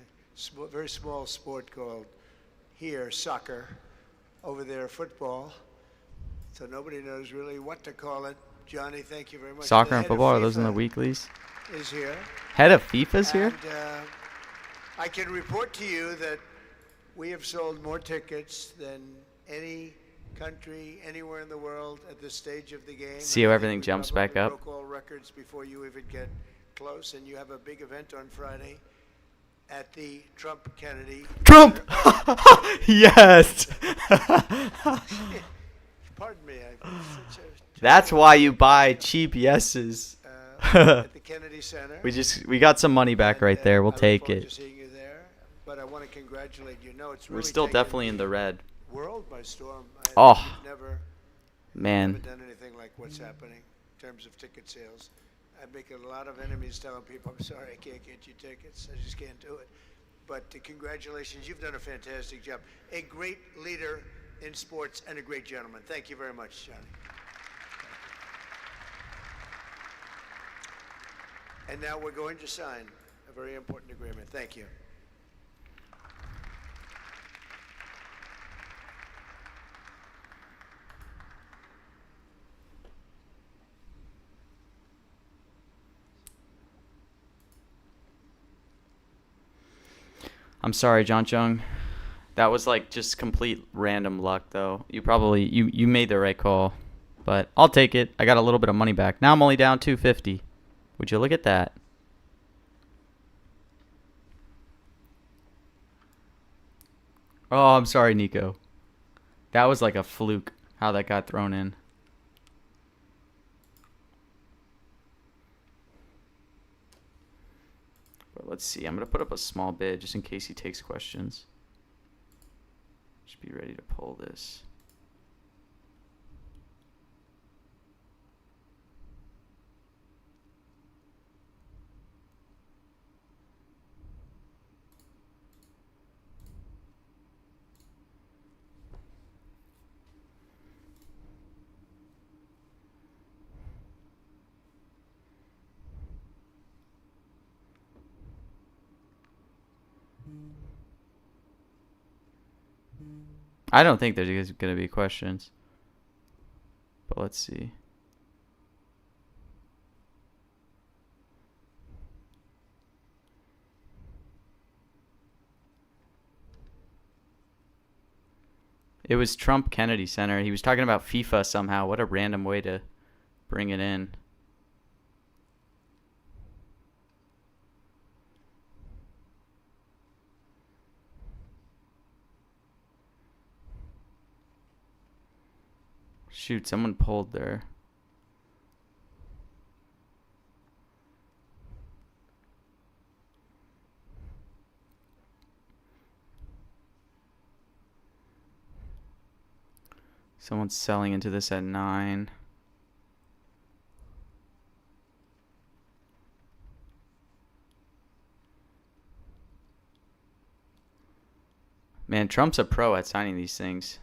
very small sport called here soccer, over there football. So nobody knows really what to call it. Johnny, thank you very much. Soccer and football, are those in the weeklies? Is here. Head of FIFA's here? And I can report to you that we have sold more tickets than any country anywhere in the world at this stage of the game. See how everything jumps back up? Broke all records before you even get close, and you have a big event on Friday at the Trump-Kennedy. Trump! Yes! Pardon me. That's why you buy cheap yeses. At the Kennedy Center. We got some money back right there. We'll take it. To seeing you there, but I want to congratulate you. No, it's really We're still definitely in the red. World by storm. Oh, never man. Done anything like what's happening in terms of ticket sales. I make a lot of enemies telling people, I'm sorry, I can't get you tickets. I just can't do it. But congratulations. You've done a fantastic job. A great leader in sports and a great gentleman. Thank you very much, Johnny. And now we're going to sign a very important agreement. Thank you. I'm sorry, John Chung. That was like just complete random luck, though. You made the right call, but I'll take it. I got a little bit of money back. Now I'm only down $250. Would you look at that? Oh, I'm sorry, Nico. That was like a fluke how that got thrown in. But let's see. I'm going to put up a small bid just in case he takes questions. Just be ready to pull this. I don't think there's going to be questions. But let's see. It was Trump Kennedy Center. He was talking about FIFA somehow. What a random way to bring it in. Shoot, someone pulled there. Someone's selling into this at 9. Man, Trump's a pro at signing these things.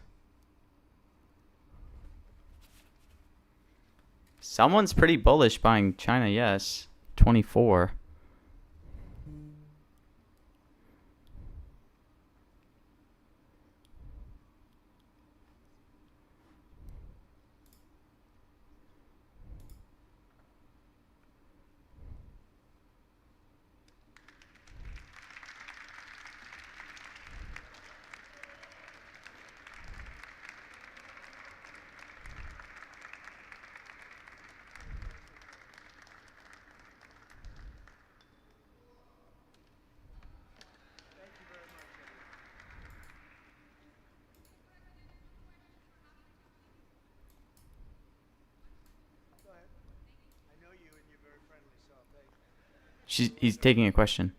Someone's pretty bullish buying China, yes. 24. He's taking a question.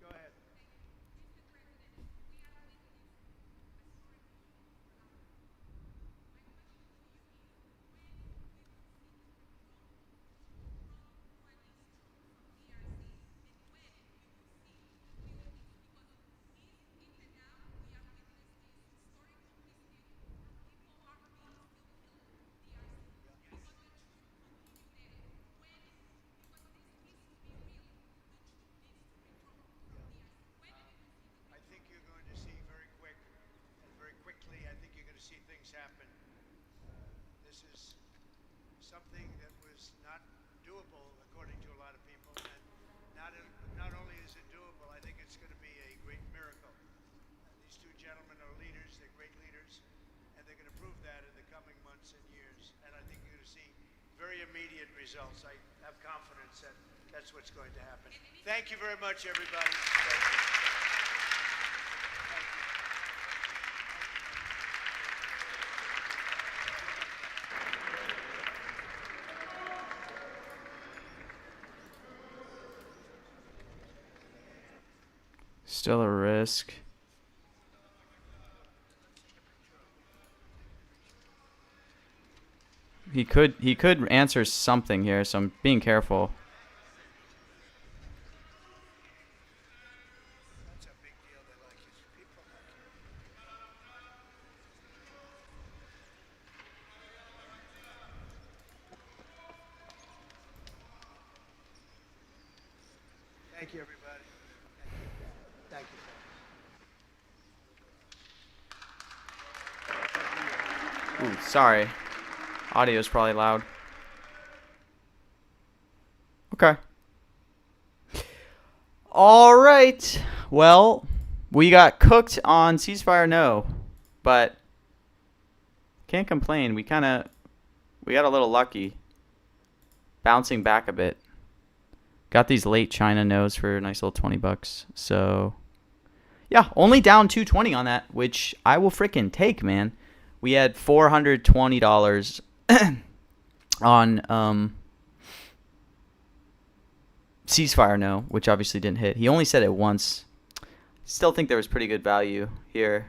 Something that was not doable, according to a lot of people. And not only is it doable, I think it's going to be a great miracle. These two gentlemen are leaders, they're great leaders, and they're going to prove that in the coming months and years. And I think you're going to see very immediate results. I have confidence that that's what's going to happen. Thank you very much, everybody. Thank you. Still a risk. He could answer something here, so I'm being careful. That's a big deal. They like his people. Thank you, everybody. Thank you. Ooh, sorry. Audio's probably loud. Okay. All right. Well, we got cooked on ceasefire no, but can't complain. We got a little lucky. Bouncing back a bit. Got these late China no's for a nice little $20. So, yeah, only down 220 on that, which I will freaking take, man. We had $420 on ceasefire no, which obviously didn't hit. He only said it once. Still think there was pretty good value here.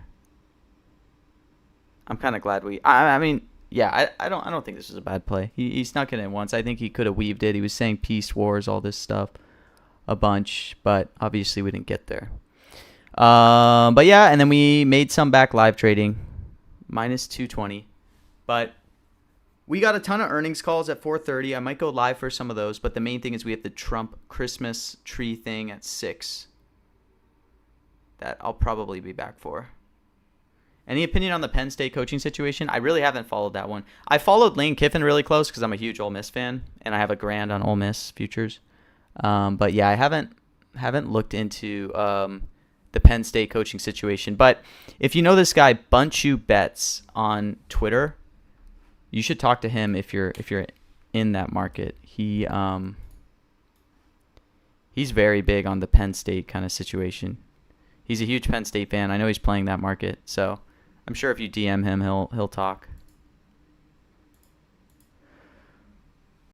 I'm kind of glad I mean, yeah, I don't think this was a bad play. He snuck it in once. I think he could have weaved it. He was saying peace, wars, all this stuff a bunch, but obviously we didn't get there. But yeah, and then we made some back live trading, minus 220. But we got a ton of earnings calls at 4:30. I might go live for some of those, but the main thing is we have the Trump Christmas tree thing at 6 that I'll probably be back for. Any opinion on the Penn State coaching situation? I really haven't followed that one. I followed Lane Kiffin really close because I'm a huge Ole Miss fan, and I have a grand on Ole Miss futures. But yeah, I haven't looked into the Penn State coaching situation. But if you know this guy, Bunchu Betts on Twitter, you should talk to him if you're in that market. He's very big on the Penn State kind of situation. He's a huge Penn State fan. I know he's playing that market, so I'm sure if you DM him, he'll talk.